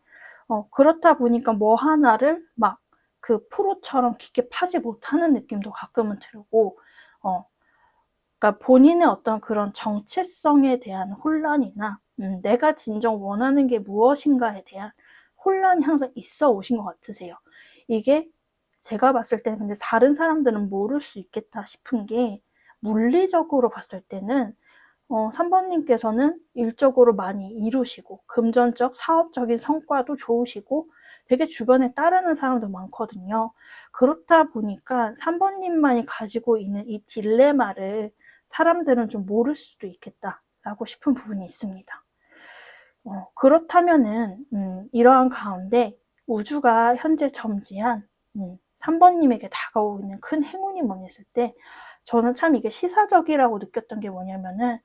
그렇다 보니까 뭐 하나를 막 그 프로처럼 깊게 파지 못하는 느낌도 가끔은 들고, 그러니까 본인의 어떤 그런 정체성에 대한 혼란이나, 내가 진정 원하는 게 무엇인가에 대한 혼란이 항상 있어 오신 것 같으세요. 이게 제가 봤을 때는 근데 다른 사람들은 모를 수 있겠다 싶은 게 물리적으로 봤을 때는 3번님께서는 일적으로 많이 이루시고 금전적, 사업적인 성과도 좋으시고 되게 주변에 따르는 사람도 많거든요. 그렇다 보니까 3번님만이 가지고 있는 이 딜레마를 사람들은 좀 모를 수도 있겠다라고 싶은 부분이 있습니다. 그렇다면은 이러한 가운데 우주가 현재 점지한 3번님에게 다가오고 있는 큰 행운이 뭐냐 했을 때 저는 참 이게 시사적이라고 느꼈던 게 뭐냐면은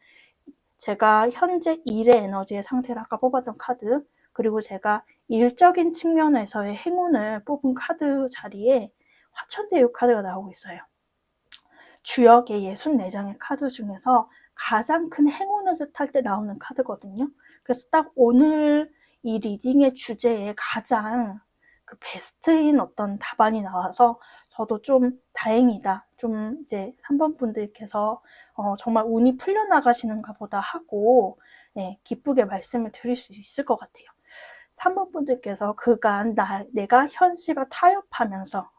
제가 현재 일의 에너지의 상태를 아까 뽑았던 카드 그리고 제가 일적인 측면에서의 행운을 뽑은 카드 자리에 화천대유 카드가 나오고 있어요. 주역의 64장의 카드 중에서 가장 큰 행운을 뜻할 때 나오는 카드거든요. 그래서 딱 오늘 이 리딩의 주제에 가장 그 베스트인 어떤 답안이 나와서 저도 좀 다행이다. 좀 이제 3번 분들께서 정말 운이 풀려나가시는가 보다 하고 기쁘게 말씀을 드릴 수 있을 것 같아요. 3번 분들께서 그간 내가 현실과 타협하면서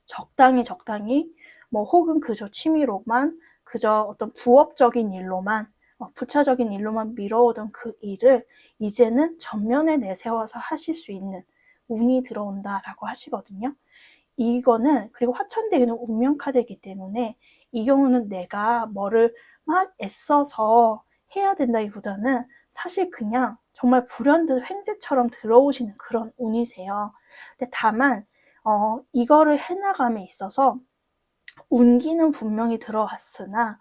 적당히 뭐 혹은 그저 취미로만 그저 어떤 부업적인 일로만 부차적인 일로만 미뤄오던 그 일을 이제는 전면에 내세워서 하실 수 있는 운이 들어온다라고 하시거든요. 이거는 그리고 화천대유는 운명카드이기 때문에 이 경우는 내가 뭐를 막 애써서 해야 된다기보다는 사실 그냥 정말 불현듯 횡재처럼 들어오시는 그런 운이세요. 근데 다만 이거를 해나감에 있어서 운기는 분명히 들어왔으나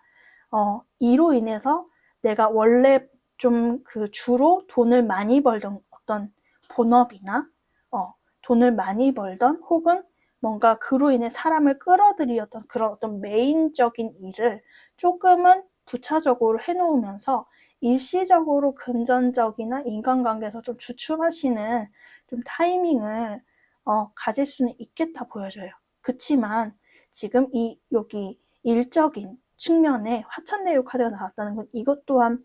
이로 인해서 내가 원래 좀 그 주로 돈을 많이 벌던 어떤 본업이나 돈을 많이 벌던 혹은 뭔가 그로 인해 사람을 끌어들이었던 그런 어떤 메인적인 일을 조금은 부차적으로 해놓으면서 일시적으로 금전적이나 인간관계에서 좀 주춤하시는 좀 타이밍을 가질 수는 있겠다 보여져요. 그치만 지금 여기 일적인 측면에 화천대유 카드가 나왔다는 건 이것 또한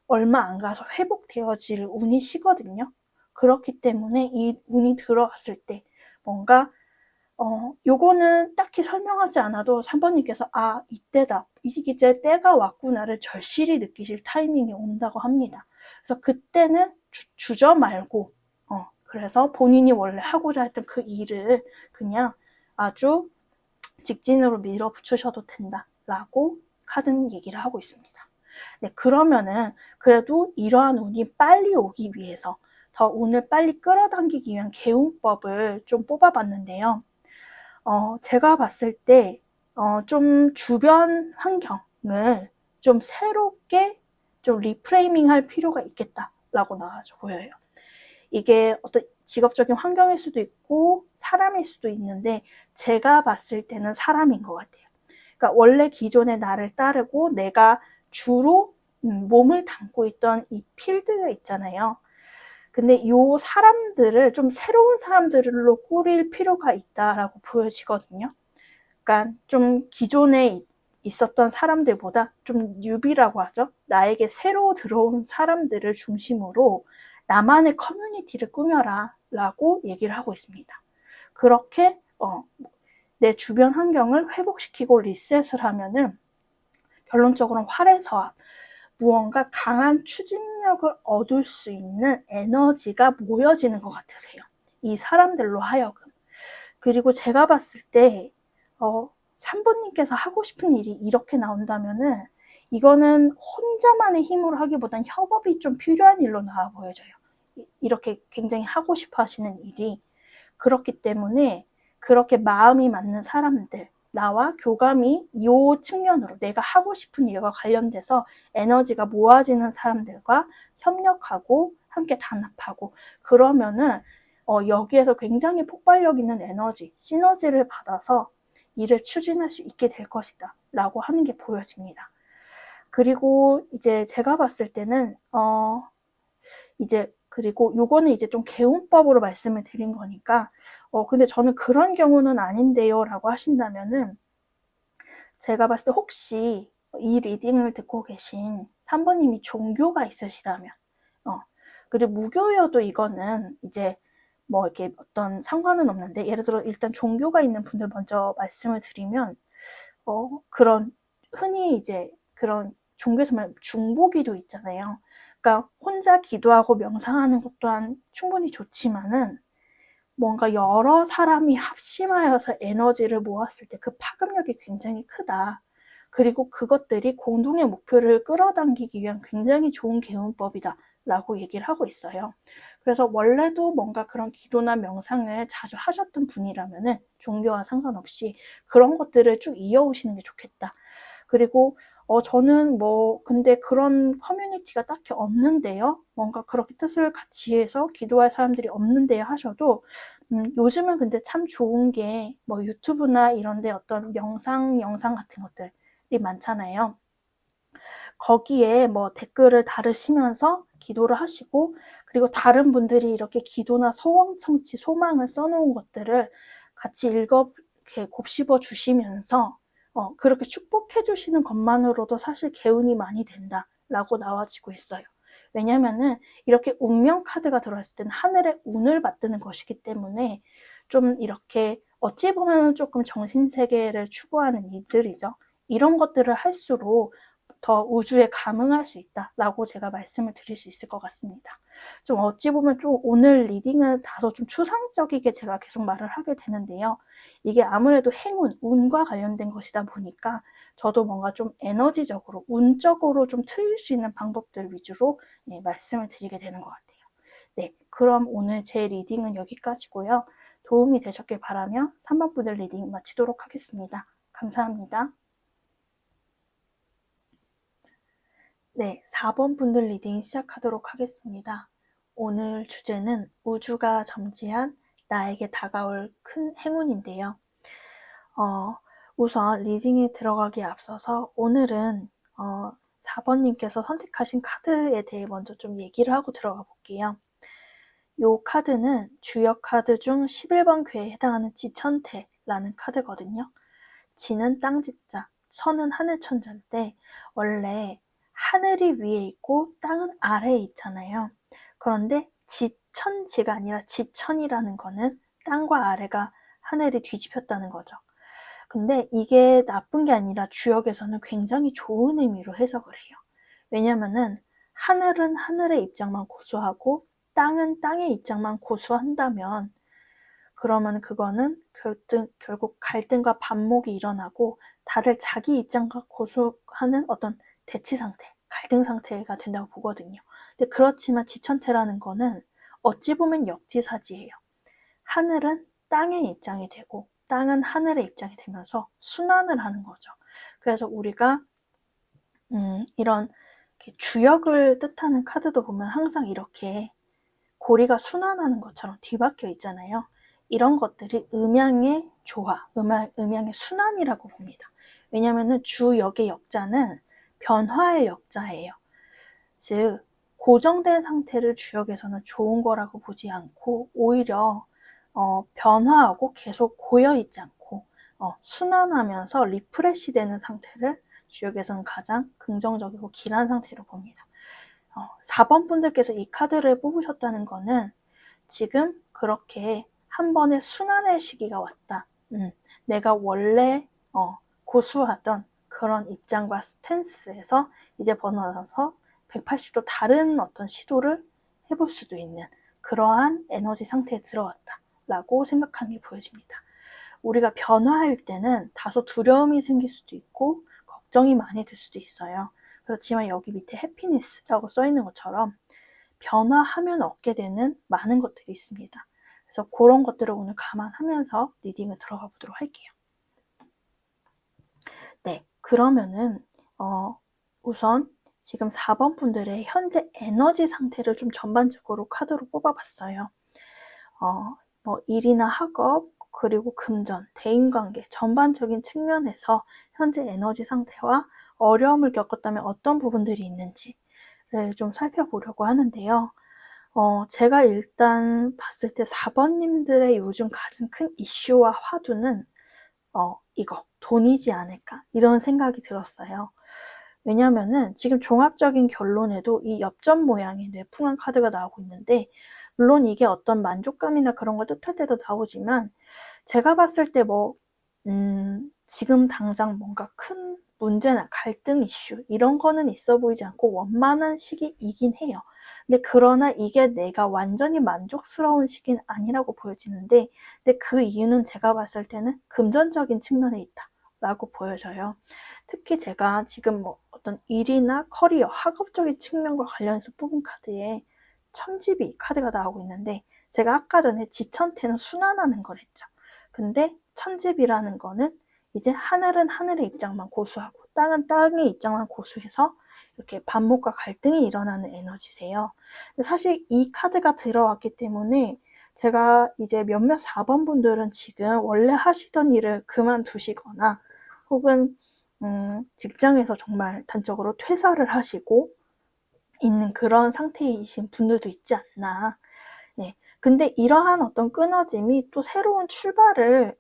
얼마 안 가서 회복되어질 운이시거든요. 그렇기 때문에 이 운이 들어갔을 때 뭔가 요거는 딱히 설명하지 않아도 3번님께서 이때다. 이제 때가 왔구나를 절실히 느끼실 타이밍이 온다고 합니다. 그래서 그때는 주저 말고 그래서 본인이 원래 하고자 했던 그 일을 그냥 아주 직진으로 밀어붙이셔도 된다라고 카드는 얘기를 하고 있습니다. 네, 그러면은 그래도 이러한 운이 빨리 오기 위해서 더 운을 빨리 끌어당기기 위한 개운법을 좀 뽑아봤는데요. 제가 봤을 때 좀 주변 환경을 좀 새롭게 좀 리프레이밍 할 필요가 있겠다라고 나와져 보여요. 이게 어떤 직업적인 환경일 수도 있고 사람일 수도 있는데 제가 봤을 때는 사람인 것 같아요. 그러니까 원래 기존의 나를 따르고 내가 주로 몸을 담고 있던 이 필드가 있잖아요. 근데 이 사람들을 좀 새로운 사람들로 꾸릴 필요가 있다라고 보여지거든요. 그러니까 좀 기존에 있었던 사람들보다 좀 뉴비라고 하죠. 나에게 새로 들어온 사람들을 중심으로 나만의 커뮤니티를 꾸며라 라고 얘기를 하고 있습니다. 그렇게 내 주변 환경을 회복시키고 리셋을 하면은 결론적으로는 활에서 무언가 강한 추진력을 얻을 수 있는 에너지가 모여지는 것 같으세요. 이 사람들로 하여금. 그리고 제가 봤을 때 3번님께서 하고 싶은 일이 이렇게 나온다면은 이거는 혼자만의 힘으로 하기보단 협업이 좀 필요한 일로 나와 보여져요. 이렇게 굉장히 하고 싶어 하시는 일이. 그렇기 때문에 그렇게 마음이 맞는 사람들, 나와 교감이 이 측면으로 내가 하고 싶은 일과 관련돼서 에너지가 모아지는 사람들과 협력하고 함께 단합하고 그러면은 여기에서 굉장히 폭발력 있는 에너지, 시너지를 받아서 일을 추진할 수 있게 될 것이다 라고 하는 게 보여집니다. 그리고 이제 제가 봤을 때는 이제 그리고 요거는 이제 좀 개운법으로 말씀을 드린 거니까 근데 저는 그런 경우는 아닌데요 라고 하신다면은 제가 봤을 때 혹시 이 리딩을 듣고 계신 3번님이 종교가 있으시다면 그리고 무교여도 이거는 이제 뭐 이렇게 어떤 상관은 없는데 예를 들어 일단 종교가 있는 분들 먼저 말씀을 드리면 그런 흔히 이제 그런 종교에서 말하는 중보기도 있잖아요. 그러니까 혼자 기도하고 명상하는 것 또한 충분히 좋지만은 뭔가 여러 사람이 합심하여서 에너지를 모았을 때 그 파급력이 굉장히 크다. 그리고 그것들이 공동의 목표를 끌어당기기 위한 굉장히 좋은 개운법이다 라고 얘기를 하고 있어요. 그래서 원래도 뭔가 그런 기도나 명상을 자주 하셨던 분이라면은 종교와 상관없이 그런 것들을 쭉 이어오시는 게 좋겠다. 그리고 저는 근데 그런 커뮤니티가 딱히 없는데요. 뭔가 그렇게 뜻을 같이 해서 기도할 사람들이 없는데요 하셔도 요즘은 근데 참 좋은 게 뭐 유튜브나 이런 데 어떤 영상 같은 것들이 많잖아요. 거기에 뭐 댓글을 달으시면서 기도를 하시고, 그리고 다른 분들이 이렇게 기도나 소원 청취, 소망을 써놓은 것들을 같이 이렇게 곱씹어 주시면서 그렇게 축복해 주시는 것만으로도 사실 개운이 많이 된다라고 나와지고 있어요. 왜냐면은 이렇게 운명 카드가 들어있을 때는 하늘의 운을 받드는 것이기 때문에 좀 이렇게 어찌 보면 조금 정신세계를 추구하는 이들이죠. 이런 것들을 할수록 더 우주에 감응할 수 있다라고 제가 말씀을 드릴 수 있을 것 같습니다. 좀 어찌 보면 좀 오늘 리딩은 다소 좀 추상적이게 제가 계속 말을 하게 되는데요. 이게 아무래도 행운, 운과 관련된 것이다 보니까 저도 뭔가 좀 에너지적으로, 운적으로 좀 틀릴 수 있는 방법들 위주로 말씀을 드리게 되는 것 같아요. 네, 그럼 오늘 제 리딩은 여기까지고요. 도움이 되셨길 바라며 3번 분들 리딩 마치도록 하겠습니다. 감사합니다. 네, 4번 분들 리딩 시작하도록 하겠습니다. 오늘 주제는 우주가 점지한 나에게 다가올 큰 행운인데요. 우선 리딩에 들어가기에 앞서서 오늘은 4번님께서 선택하신 카드에 대해 먼저 좀 얘기를 하고 들어가 볼게요. 이 카드는 주역 카드 중 11번 궤에 해당하는 지천태라는 카드거든요. 지는 땅지자, 천은 하늘천자인데 원래 하늘이 위에 있고 땅은 아래에 있잖아요. 그런데 지천지가 아니라 지천이라는 거는 땅과 아래가 하늘이 뒤집혔다는 거죠. 근데 이게 나쁜 게 아니라 주역에서는 굉장히 좋은 의미로 해석을 해요. 왜냐면은 하늘은 하늘의 입장만 고수하고 땅은 땅의 입장만 고수한다면 그러면 그거는 결국 갈등과 반목이 일어나고 다들 자기 입장과 고수하는 어떤 대치 상태, 갈등 상태가 된다고 보거든요. 근데 그렇지만 지천태라는 거는 어찌 보면 역지사지예요. 하늘은 땅의 입장이 되고 땅은 하늘의 입장이 되면서 순환을 하는 거죠. 그래서 우리가 이런 주역을 뜻하는 카드도 보면 항상 이렇게 고리가 순환하는 것처럼 뒤바뀌어 있잖아요. 이런 것들이 음양의 조화, 음양의 순환이라고 봅니다. 왜냐하면 주역의 역자는 변화의 역자예요. 즉 고정된 상태를 주역에서는 좋은 거라고 보지 않고 오히려 변화하고 계속 고여있지 않고 순환하면서 리프레시 되는 상태를 주역에서는 가장 긍정적이고 길한 상태로 봅니다. 4번 분들께서 이 카드를 뽑으셨다는 거는 지금 그렇게 한 번의 순환의 시기가 왔다. 내가 원래 고수하던 그런 입장과 스탠스에서 이제 벗어나서 180도 다른 어떤 시도를 해볼 수도 있는 그러한 에너지 상태에 들어왔다라고 생각하는 게 보여집니다. 우리가 변화할 때는 다소 두려움이 생길 수도 있고 걱정이 많이 들 수도 있어요. 그렇지만 여기 밑에 해피니스라고 써 있는 것처럼 변화하면 얻게 되는 많은 것들이 있습니다. 그래서 그런 것들을 오늘 감안하면서 리딩을 들어가 보도록 할게요. 네, 그러면은 우선 지금 4번 분들의 현재 에너지 상태를 좀 전반적으로 카드로 뽑아봤어요. 뭐 일이나 학업, 그리고 금전, 대인관계 전반적인 측면에서 현재 에너지 상태와 어려움을 겪었다면 어떤 부분들이 있는지를 좀 살펴보려고 하는데요. 제가 일단 봤을 때 4번님들의 요즘 가장 큰 이슈와 화두는 이거 돈이지 않을까 이런 생각이 들었어요. 왜냐면은 지금 종합적인 결론에도 이 엽전 모양의 뇌풍한 카드가 나오고 있는데 물론 이게 어떤 만족감이나 그런 걸 뜻할 때도 나오지만 제가 봤을 때 지금 당장 뭔가 큰 문제나 갈등 이슈 이런 거는 있어 보이지 않고 원만한 시기이긴 해요. 근데 그러나 이게 내가 완전히 만족스러운 시기는 아니라고 보여지는데 근데 그 이유는 제가 봤을 때는 금전적인 측면에 있다라고 보여져요. 특히 제가 지금 뭐 어떤 일이나 커리어, 학업적인 측면과 관련해서 뽑은 카드에 천지비 카드가 나오고 있는데 제가 아까 전에 지천태는 순환하는 걸 했죠. 근데 천지비라는 거는 이제 하늘은 하늘의 입장만 고수하고 땅은 땅의 입장만 고수해서 이렇게 반목과 갈등이 일어나는 에너지세요. 근데 사실 이 카드가 들어왔기 때문에 제가 이제 몇몇 4번 분들은 지금 원래 하시던 일을 그만두시거나 혹은 직장에서 정말 단적으로 퇴사를 하시고 있는 그런 상태이신 분들도 있지 않나. 네. 근데 이러한 어떤 끊어짐이 또 새로운 출발을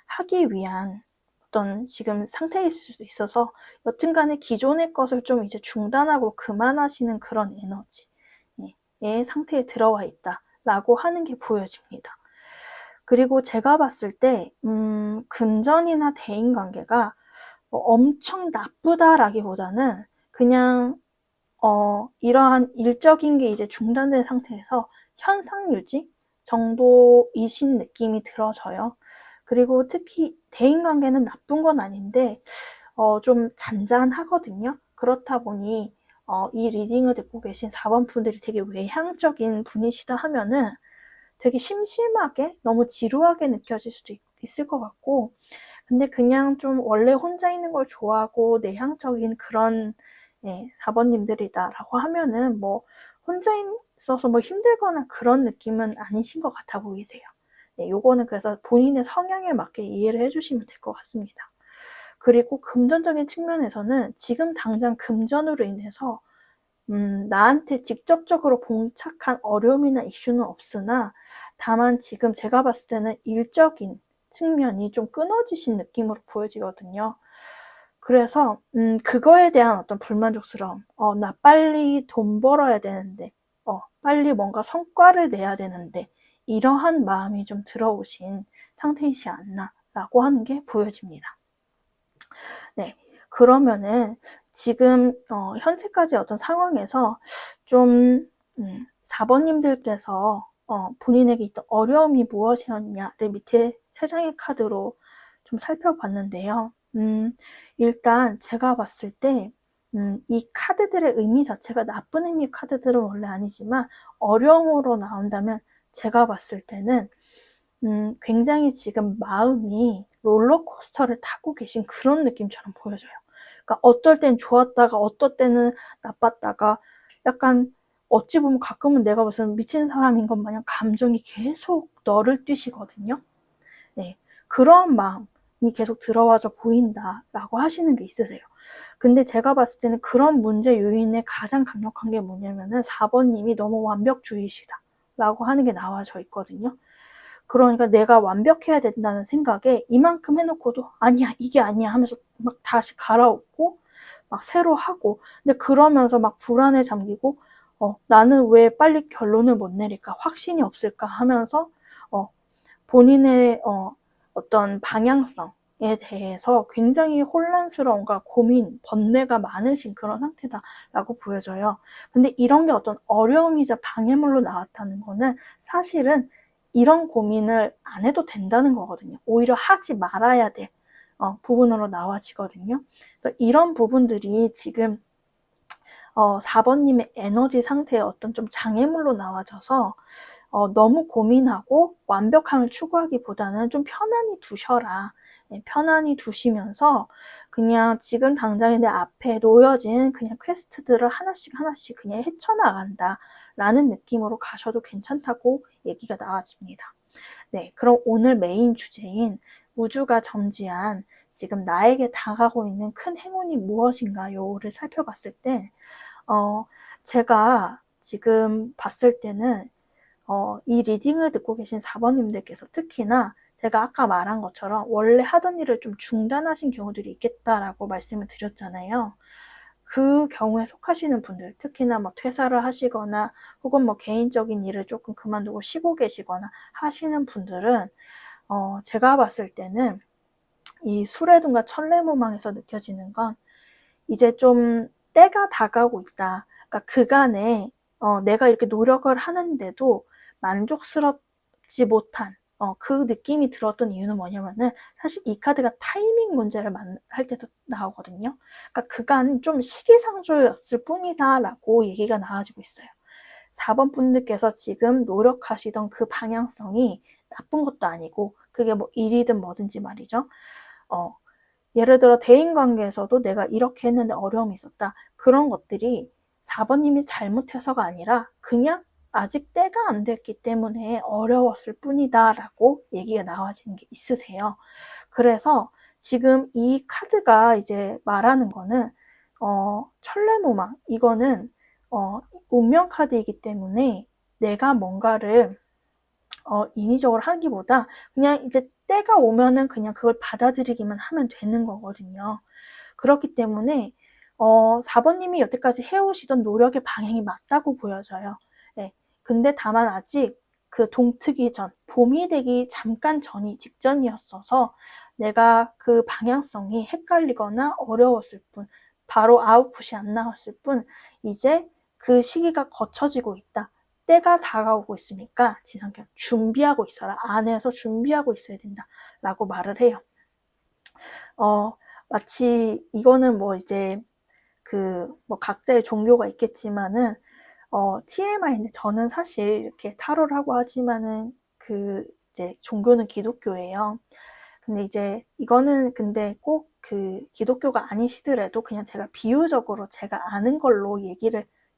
하기 위한 어떤 지금 상태일 수도 있어서 여튼간에 기존의 것을 좀 이제 중단하고 그만하시는 그런 에너지의 상태에 들어와 있다라고 하는 게 보여집니다. 그리고 제가 봤을 때 금전이나 대인관계가 엄청 나쁘다라기보다는 그냥 이러한 일적인 게 이제 중단된 상태에서 현상 유지 정도이신 느낌이 들어져요. 그리고 특히 대인관계는 나쁜 건 아닌데 좀 잔잔하거든요. 그렇다 보니 이 리딩을 듣고 계신 4번 분들이 되게 외향적인 분이시다 하면은 되게 심심하게 너무 지루하게 느껴질 수도 있을 것 같고, 근데 그냥 좀 원래 혼자 있는 걸 좋아하고 내향적인 그런 4번님들이다라고 하면은 뭐 혼자 있어서 뭐 힘들거나 그런 느낌은 아니신 것 같아 보이세요. 요거는 그래서 본인의 성향에 맞게 이해를 해주시면 될 것 같습니다. 그리고 금전적인 측면에서는 지금 당장 금전으로 인해서 나한테 직접적으로 봉착한 어려움이나 이슈는 없으나 다만 지금 제가 봤을 때는 일적인 측면이 좀 끊어지신 느낌으로 보여지거든요. 그래서 그거에 대한 어떤 불만족스러움, 나 빨리 돈 벌어야 되는데, 빨리 뭔가 성과를 내야 되는데, 이러한 마음이 좀 들어오신 상태이지 않나라고 하는 게 보여집니다. 네, 그러면은 지금 현재까지 어떤 상황에서 좀 4번님들께서 본인에게 있던 어려움이 무엇이었냐를 밑에 3장의 카드로 좀 살펴봤는데요. 일단 제가 봤을 때 이 카드들의 의미 자체가 나쁜 의미의 카드들은 원래 아니지만 어려움으로 나온다면 제가 봤을 때는 굉장히 지금 마음이 롤러코스터를 타고 계신 그런 느낌처럼 보여져요. 그러니까 어떨 땐 좋았다가 어떨 때는 나빴다가 약간 어찌 보면 가끔은 내가 무슨 미친 사람인 것 마냥 감정이 계속 너를 뛰시거든요. 네, 그런 마음이 계속 들어와져 보인다라고 하시는 게 있으세요. 근데 제가 봤을 때는 그런 문제 요인에 가장 강력한 게 뭐냐면은 4번님이 너무 완벽주의시다라고 하는 게 나와져 있거든요. 그러니까 내가 완벽해야 된다는 생각에 이만큼 해놓고도 아니야 이게 아니야 하면서 막 다시 갈아엎고 막 새로 하고, 근데 그러면서 막 불안에 잠기고 나는 왜 빨리 결론을 못 내릴까, 확신이 없을까 하면서 본인의 어떤 방향성에 대해서 굉장히 혼란스러움과 고민, 번뇌가 많으신 그런 상태다라고 보여져요. 근데 이런 게 어떤 어려움이자 방해물로 나왔다는 거는 사실은 이런 고민을 안 해도 된다는 거거든요. 오히려 하지 말아야 될 부분으로 나와지거든요. 그래서 이런 부분들이 지금 4번님의 에너지 상태에 어떤 좀 장애물로 나와져서 너무 고민하고 완벽함을 추구하기보다는 좀 편안히 두셔라. 편안히 두시면서 그냥 지금 당장에 내 앞에 놓여진 그냥 퀘스트들을 하나씩 하나씩 그냥 헤쳐나간다 라는 느낌으로 가셔도 괜찮다고 얘기가 나와집니다. 네, 그럼 오늘 메인 주제인 우주가 점지한 지금 나에게 다가오고 있는 큰 행운이 무엇인가요를 살펴봤을 때 제가 지금 봤을 때는 이 리딩을 듣고 계신 4번님들께서 특히나 제가 아까 말한 것처럼 원래 하던 일을 좀 중단하신 경우들이 있겠다라고 말씀을 드렸잖아요. 그 경우에 속하시는 분들, 특히나 뭐 퇴사를 하시거나 혹은 뭐 개인적인 일을 조금 그만두고 쉬고 계시거나 하시는 분들은 제가 봤을 때는 이 수레둔과 천레무망에서 느껴지는 건 이제 좀 때가 다가오고 있다. 그러니까 그간에 내가 이렇게 노력을 하는데도 만족스럽지 못한 그 느낌이 들었던 이유는 뭐냐면은 사실 이 카드가 타이밍 문제를 할 때도 나오거든요. 그러니까 그간 좀 시기상조였을 뿐이다 라고 얘기가 나와지고 있어요. 4번 분들께서 지금 노력하시던 그 방향성이 나쁜 것도 아니고 그게 뭐 일이든 뭐든지 말이죠. 예를 들어 대인관계에서도 내가 이렇게 했는데 어려움이 있었다. 그런 것들이 4번님이 잘못해서가 아니라 그냥 아직 때가 안 됐기 때문에 어려웠을 뿐이다 라고 얘기가 나와지는 게 있으세요. 그래서 지금 이 카드가 이제 말하는 거는 천레무망, 이거는 운명 카드이기 때문에 내가 뭔가를 인위적으로 하기보다 그냥 이제 때가 오면은 그냥 그걸 받아들이기만 하면 되는 거거든요. 그렇기 때문에 4번님이 여태까지 해오시던 노력의 방향이 맞다고 보여져요. 네. 근데 다만 아직 그 동트기 전, 봄이 되기 잠깐 전이 직전이었어서 내가 그 방향성이 헷갈리거나 어려웠을 뿐, 바로 아웃풋이 안 나왔을 뿐, 이제 그 시기가 거쳐지고 있다. 때가 다가오고 있으니까 지상경 준비하고 있어라. 안에서 준비하고 있어야 된다. 라고 말을 해요. 마치 이거는 뭐 이제 뭐 각자의 종교가 있겠지만은 TMI인데 저는 사실 이렇게 타로를 하고 하지만은 이제 종교는 기독교예요. 근데 이제 이거는 근데 꼭 기독교가 아니시더라도 그냥 제가 비유적으로 제가 아는 걸로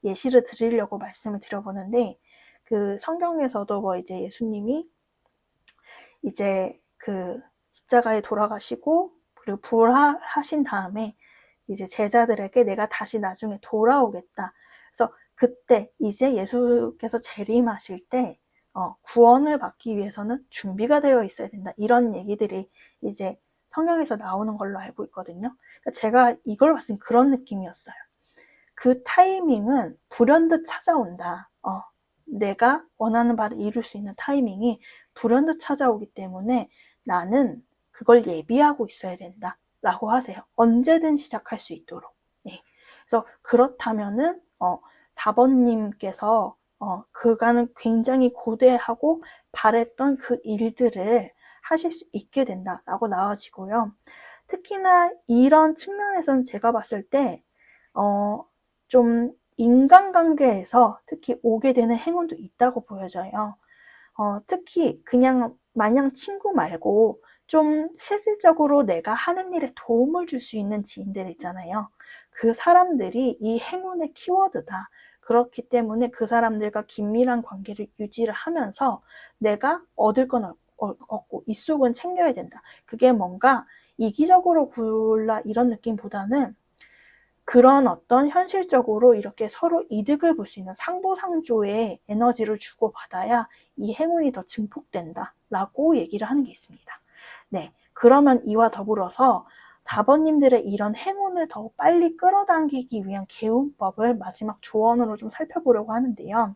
예시를 드리려고 말씀을 드려보는데 성경에서도 뭐 이제 예수님이 이제 십자가에 돌아가시고 그리고 부활하신 다음에 이제 제자들에게 내가 다시 나중에 돌아오겠다. 그래서 그때 이제 예수께서 재림하실 때 구원을 받기 위해서는 준비가 되어 있어야 된다. 이런 얘기들이 이제 성경에서 나오는 걸로 알고 있거든요. 그러니까 제가 이걸 봤을 때 그런 느낌이었어요. 그 타이밍은 불현듯 찾아온다. 내가 원하는 바를 이룰 수 있는 타이밍이 불현듯 찾아오기 때문에 나는 그걸 예비하고 있어야 된다. 라고 하세요. 언제든 시작할 수 있도록. 네. 그래서 그렇다면은 4번님께서 그간은 굉장히 고대하고 바랬던 그 일들을 하실 수 있게 된다라고 나와지고요. 특히나 이런 측면에서는 제가 봤을 때 좀 인간관계에서 특히 오게 되는 행운도 있다고 보여져요. 특히 그냥 마냥 친구 말고 좀 실질적으로 내가 하는 일에 도움을 줄 수 있는 지인들 있잖아요. 그 사람들이 이 행운의 키워드다. 그렇기 때문에 그 사람들과 긴밀한 관계를 유지를 하면서 내가 얻을 건 얻고 이 속은 챙겨야 된다. 그게 뭔가 이기적으로 굴라 이런 느낌보다는 그런 어떤 현실적으로 이렇게 서로 이득을 볼 수 있는 상보상조의 에너지를 주고받아야 이 행운이 더 증폭된다 라고 얘기를 하는 게 있습니다. 네, 그러면 이와 더불어서 4번님들의 이런 행운을 더 빨리 끌어당기기 위한 개운법을 마지막 조언으로 좀 살펴보려고 하는데요.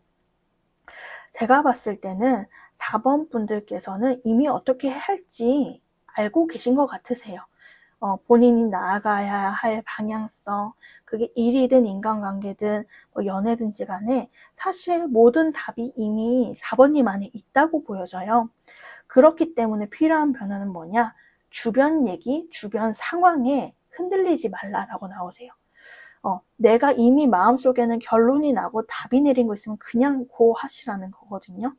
제가 봤을 때는 4번 분들께서는 이미 어떻게 할지 알고 계신 것 같으세요. 본인이 나아가야 할 방향성, 그게 일이든 인간관계든 뭐 연애든지 간에 사실 모든 답이 이미 4번님 안에 있다고 보여져요. 그렇기 때문에 필요한 변화는 뭐냐? 주변 얘기, 주변 상황에 흔들리지 말라라고 나오세요. 내가 이미 마음속에는 결론이 나고 답이 내린 거 있으면 그냥 고 하시라는 거거든요.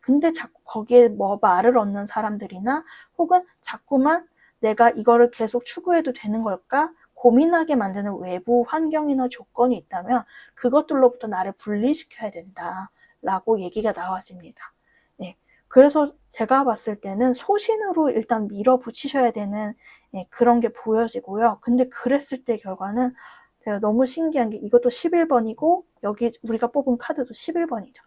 근데 자꾸 거기에 뭐 말을 얻는 사람들이나 혹은 자꾸만 내가 이거를 계속 추구해도 되는 걸까? 고민하게 만드는 외부 환경이나 조건이 있다면 그것들로부터 나를 분리시켜야 된다라고 얘기가 나와집니다. 네. 그래서 제가 봤을 때는 소신으로 일단 밀어붙이셔야 되는 그런 게 보여지고요. 근데 그랬을 때 결과는 제가 너무 신기한 게 이것도 11번이고 여기 우리가 뽑은 카드도 11번이죠.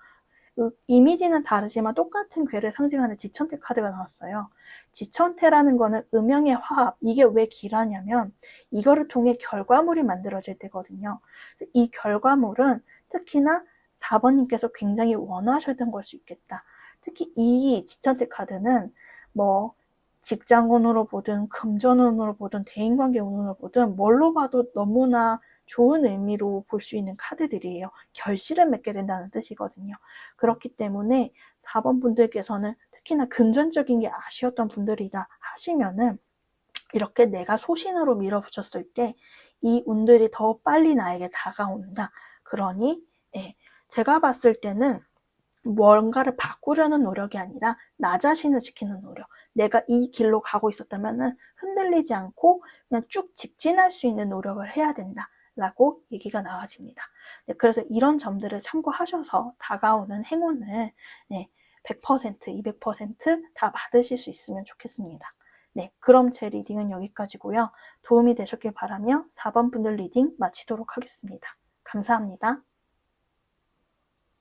이미지는 다르지만 똑같은 괴를 상징하는 지천태 카드가 나왔어요. 지천태라는 거는 음영의 화합, 이게 왜 기라냐면 이거를 통해 결과물이 만들어질 때거든요. 이 결과물은 특히나 4번님께서 굉장히 원하셨던 걸 수 있겠다. 특히 이 지천태 카드는 뭐 직장운으로 보든 금전운으로 보든 대인관계 운으로 보든 뭘로 봐도 너무나 좋은 의미로 볼 수 있는 카드들이에요. 결실을 맺게 된다는 뜻이거든요. 그렇기 때문에 4번 분들께서는 특히나 금전적인 게 아쉬웠던 분들이다 하시면은 이렇게 내가 소신으로 밀어붙였을 때 이 운들이 더 빨리 나에게 다가온다. 그러니 제가 봤을 때는 뭔가를 바꾸려는 노력이 아니라 나 자신을 지키는 노력. 내가 이 길로 가고 있었다면 흔들리지 않고 그냥 쭉 직진할 수 있는 노력을 해야 된다. 라고 얘기가 나와집니다. 네, 그래서 이런 점들을 참고하셔서 다가오는 행운을 100%, 200%다 받으실 수 있으면 좋겠습니다. 네, 그럼 제 리딩은 여기까지고요. 도움이 되셨길 바라며 4번 분들 리딩 마치도록 하겠습니다. 감사합니다.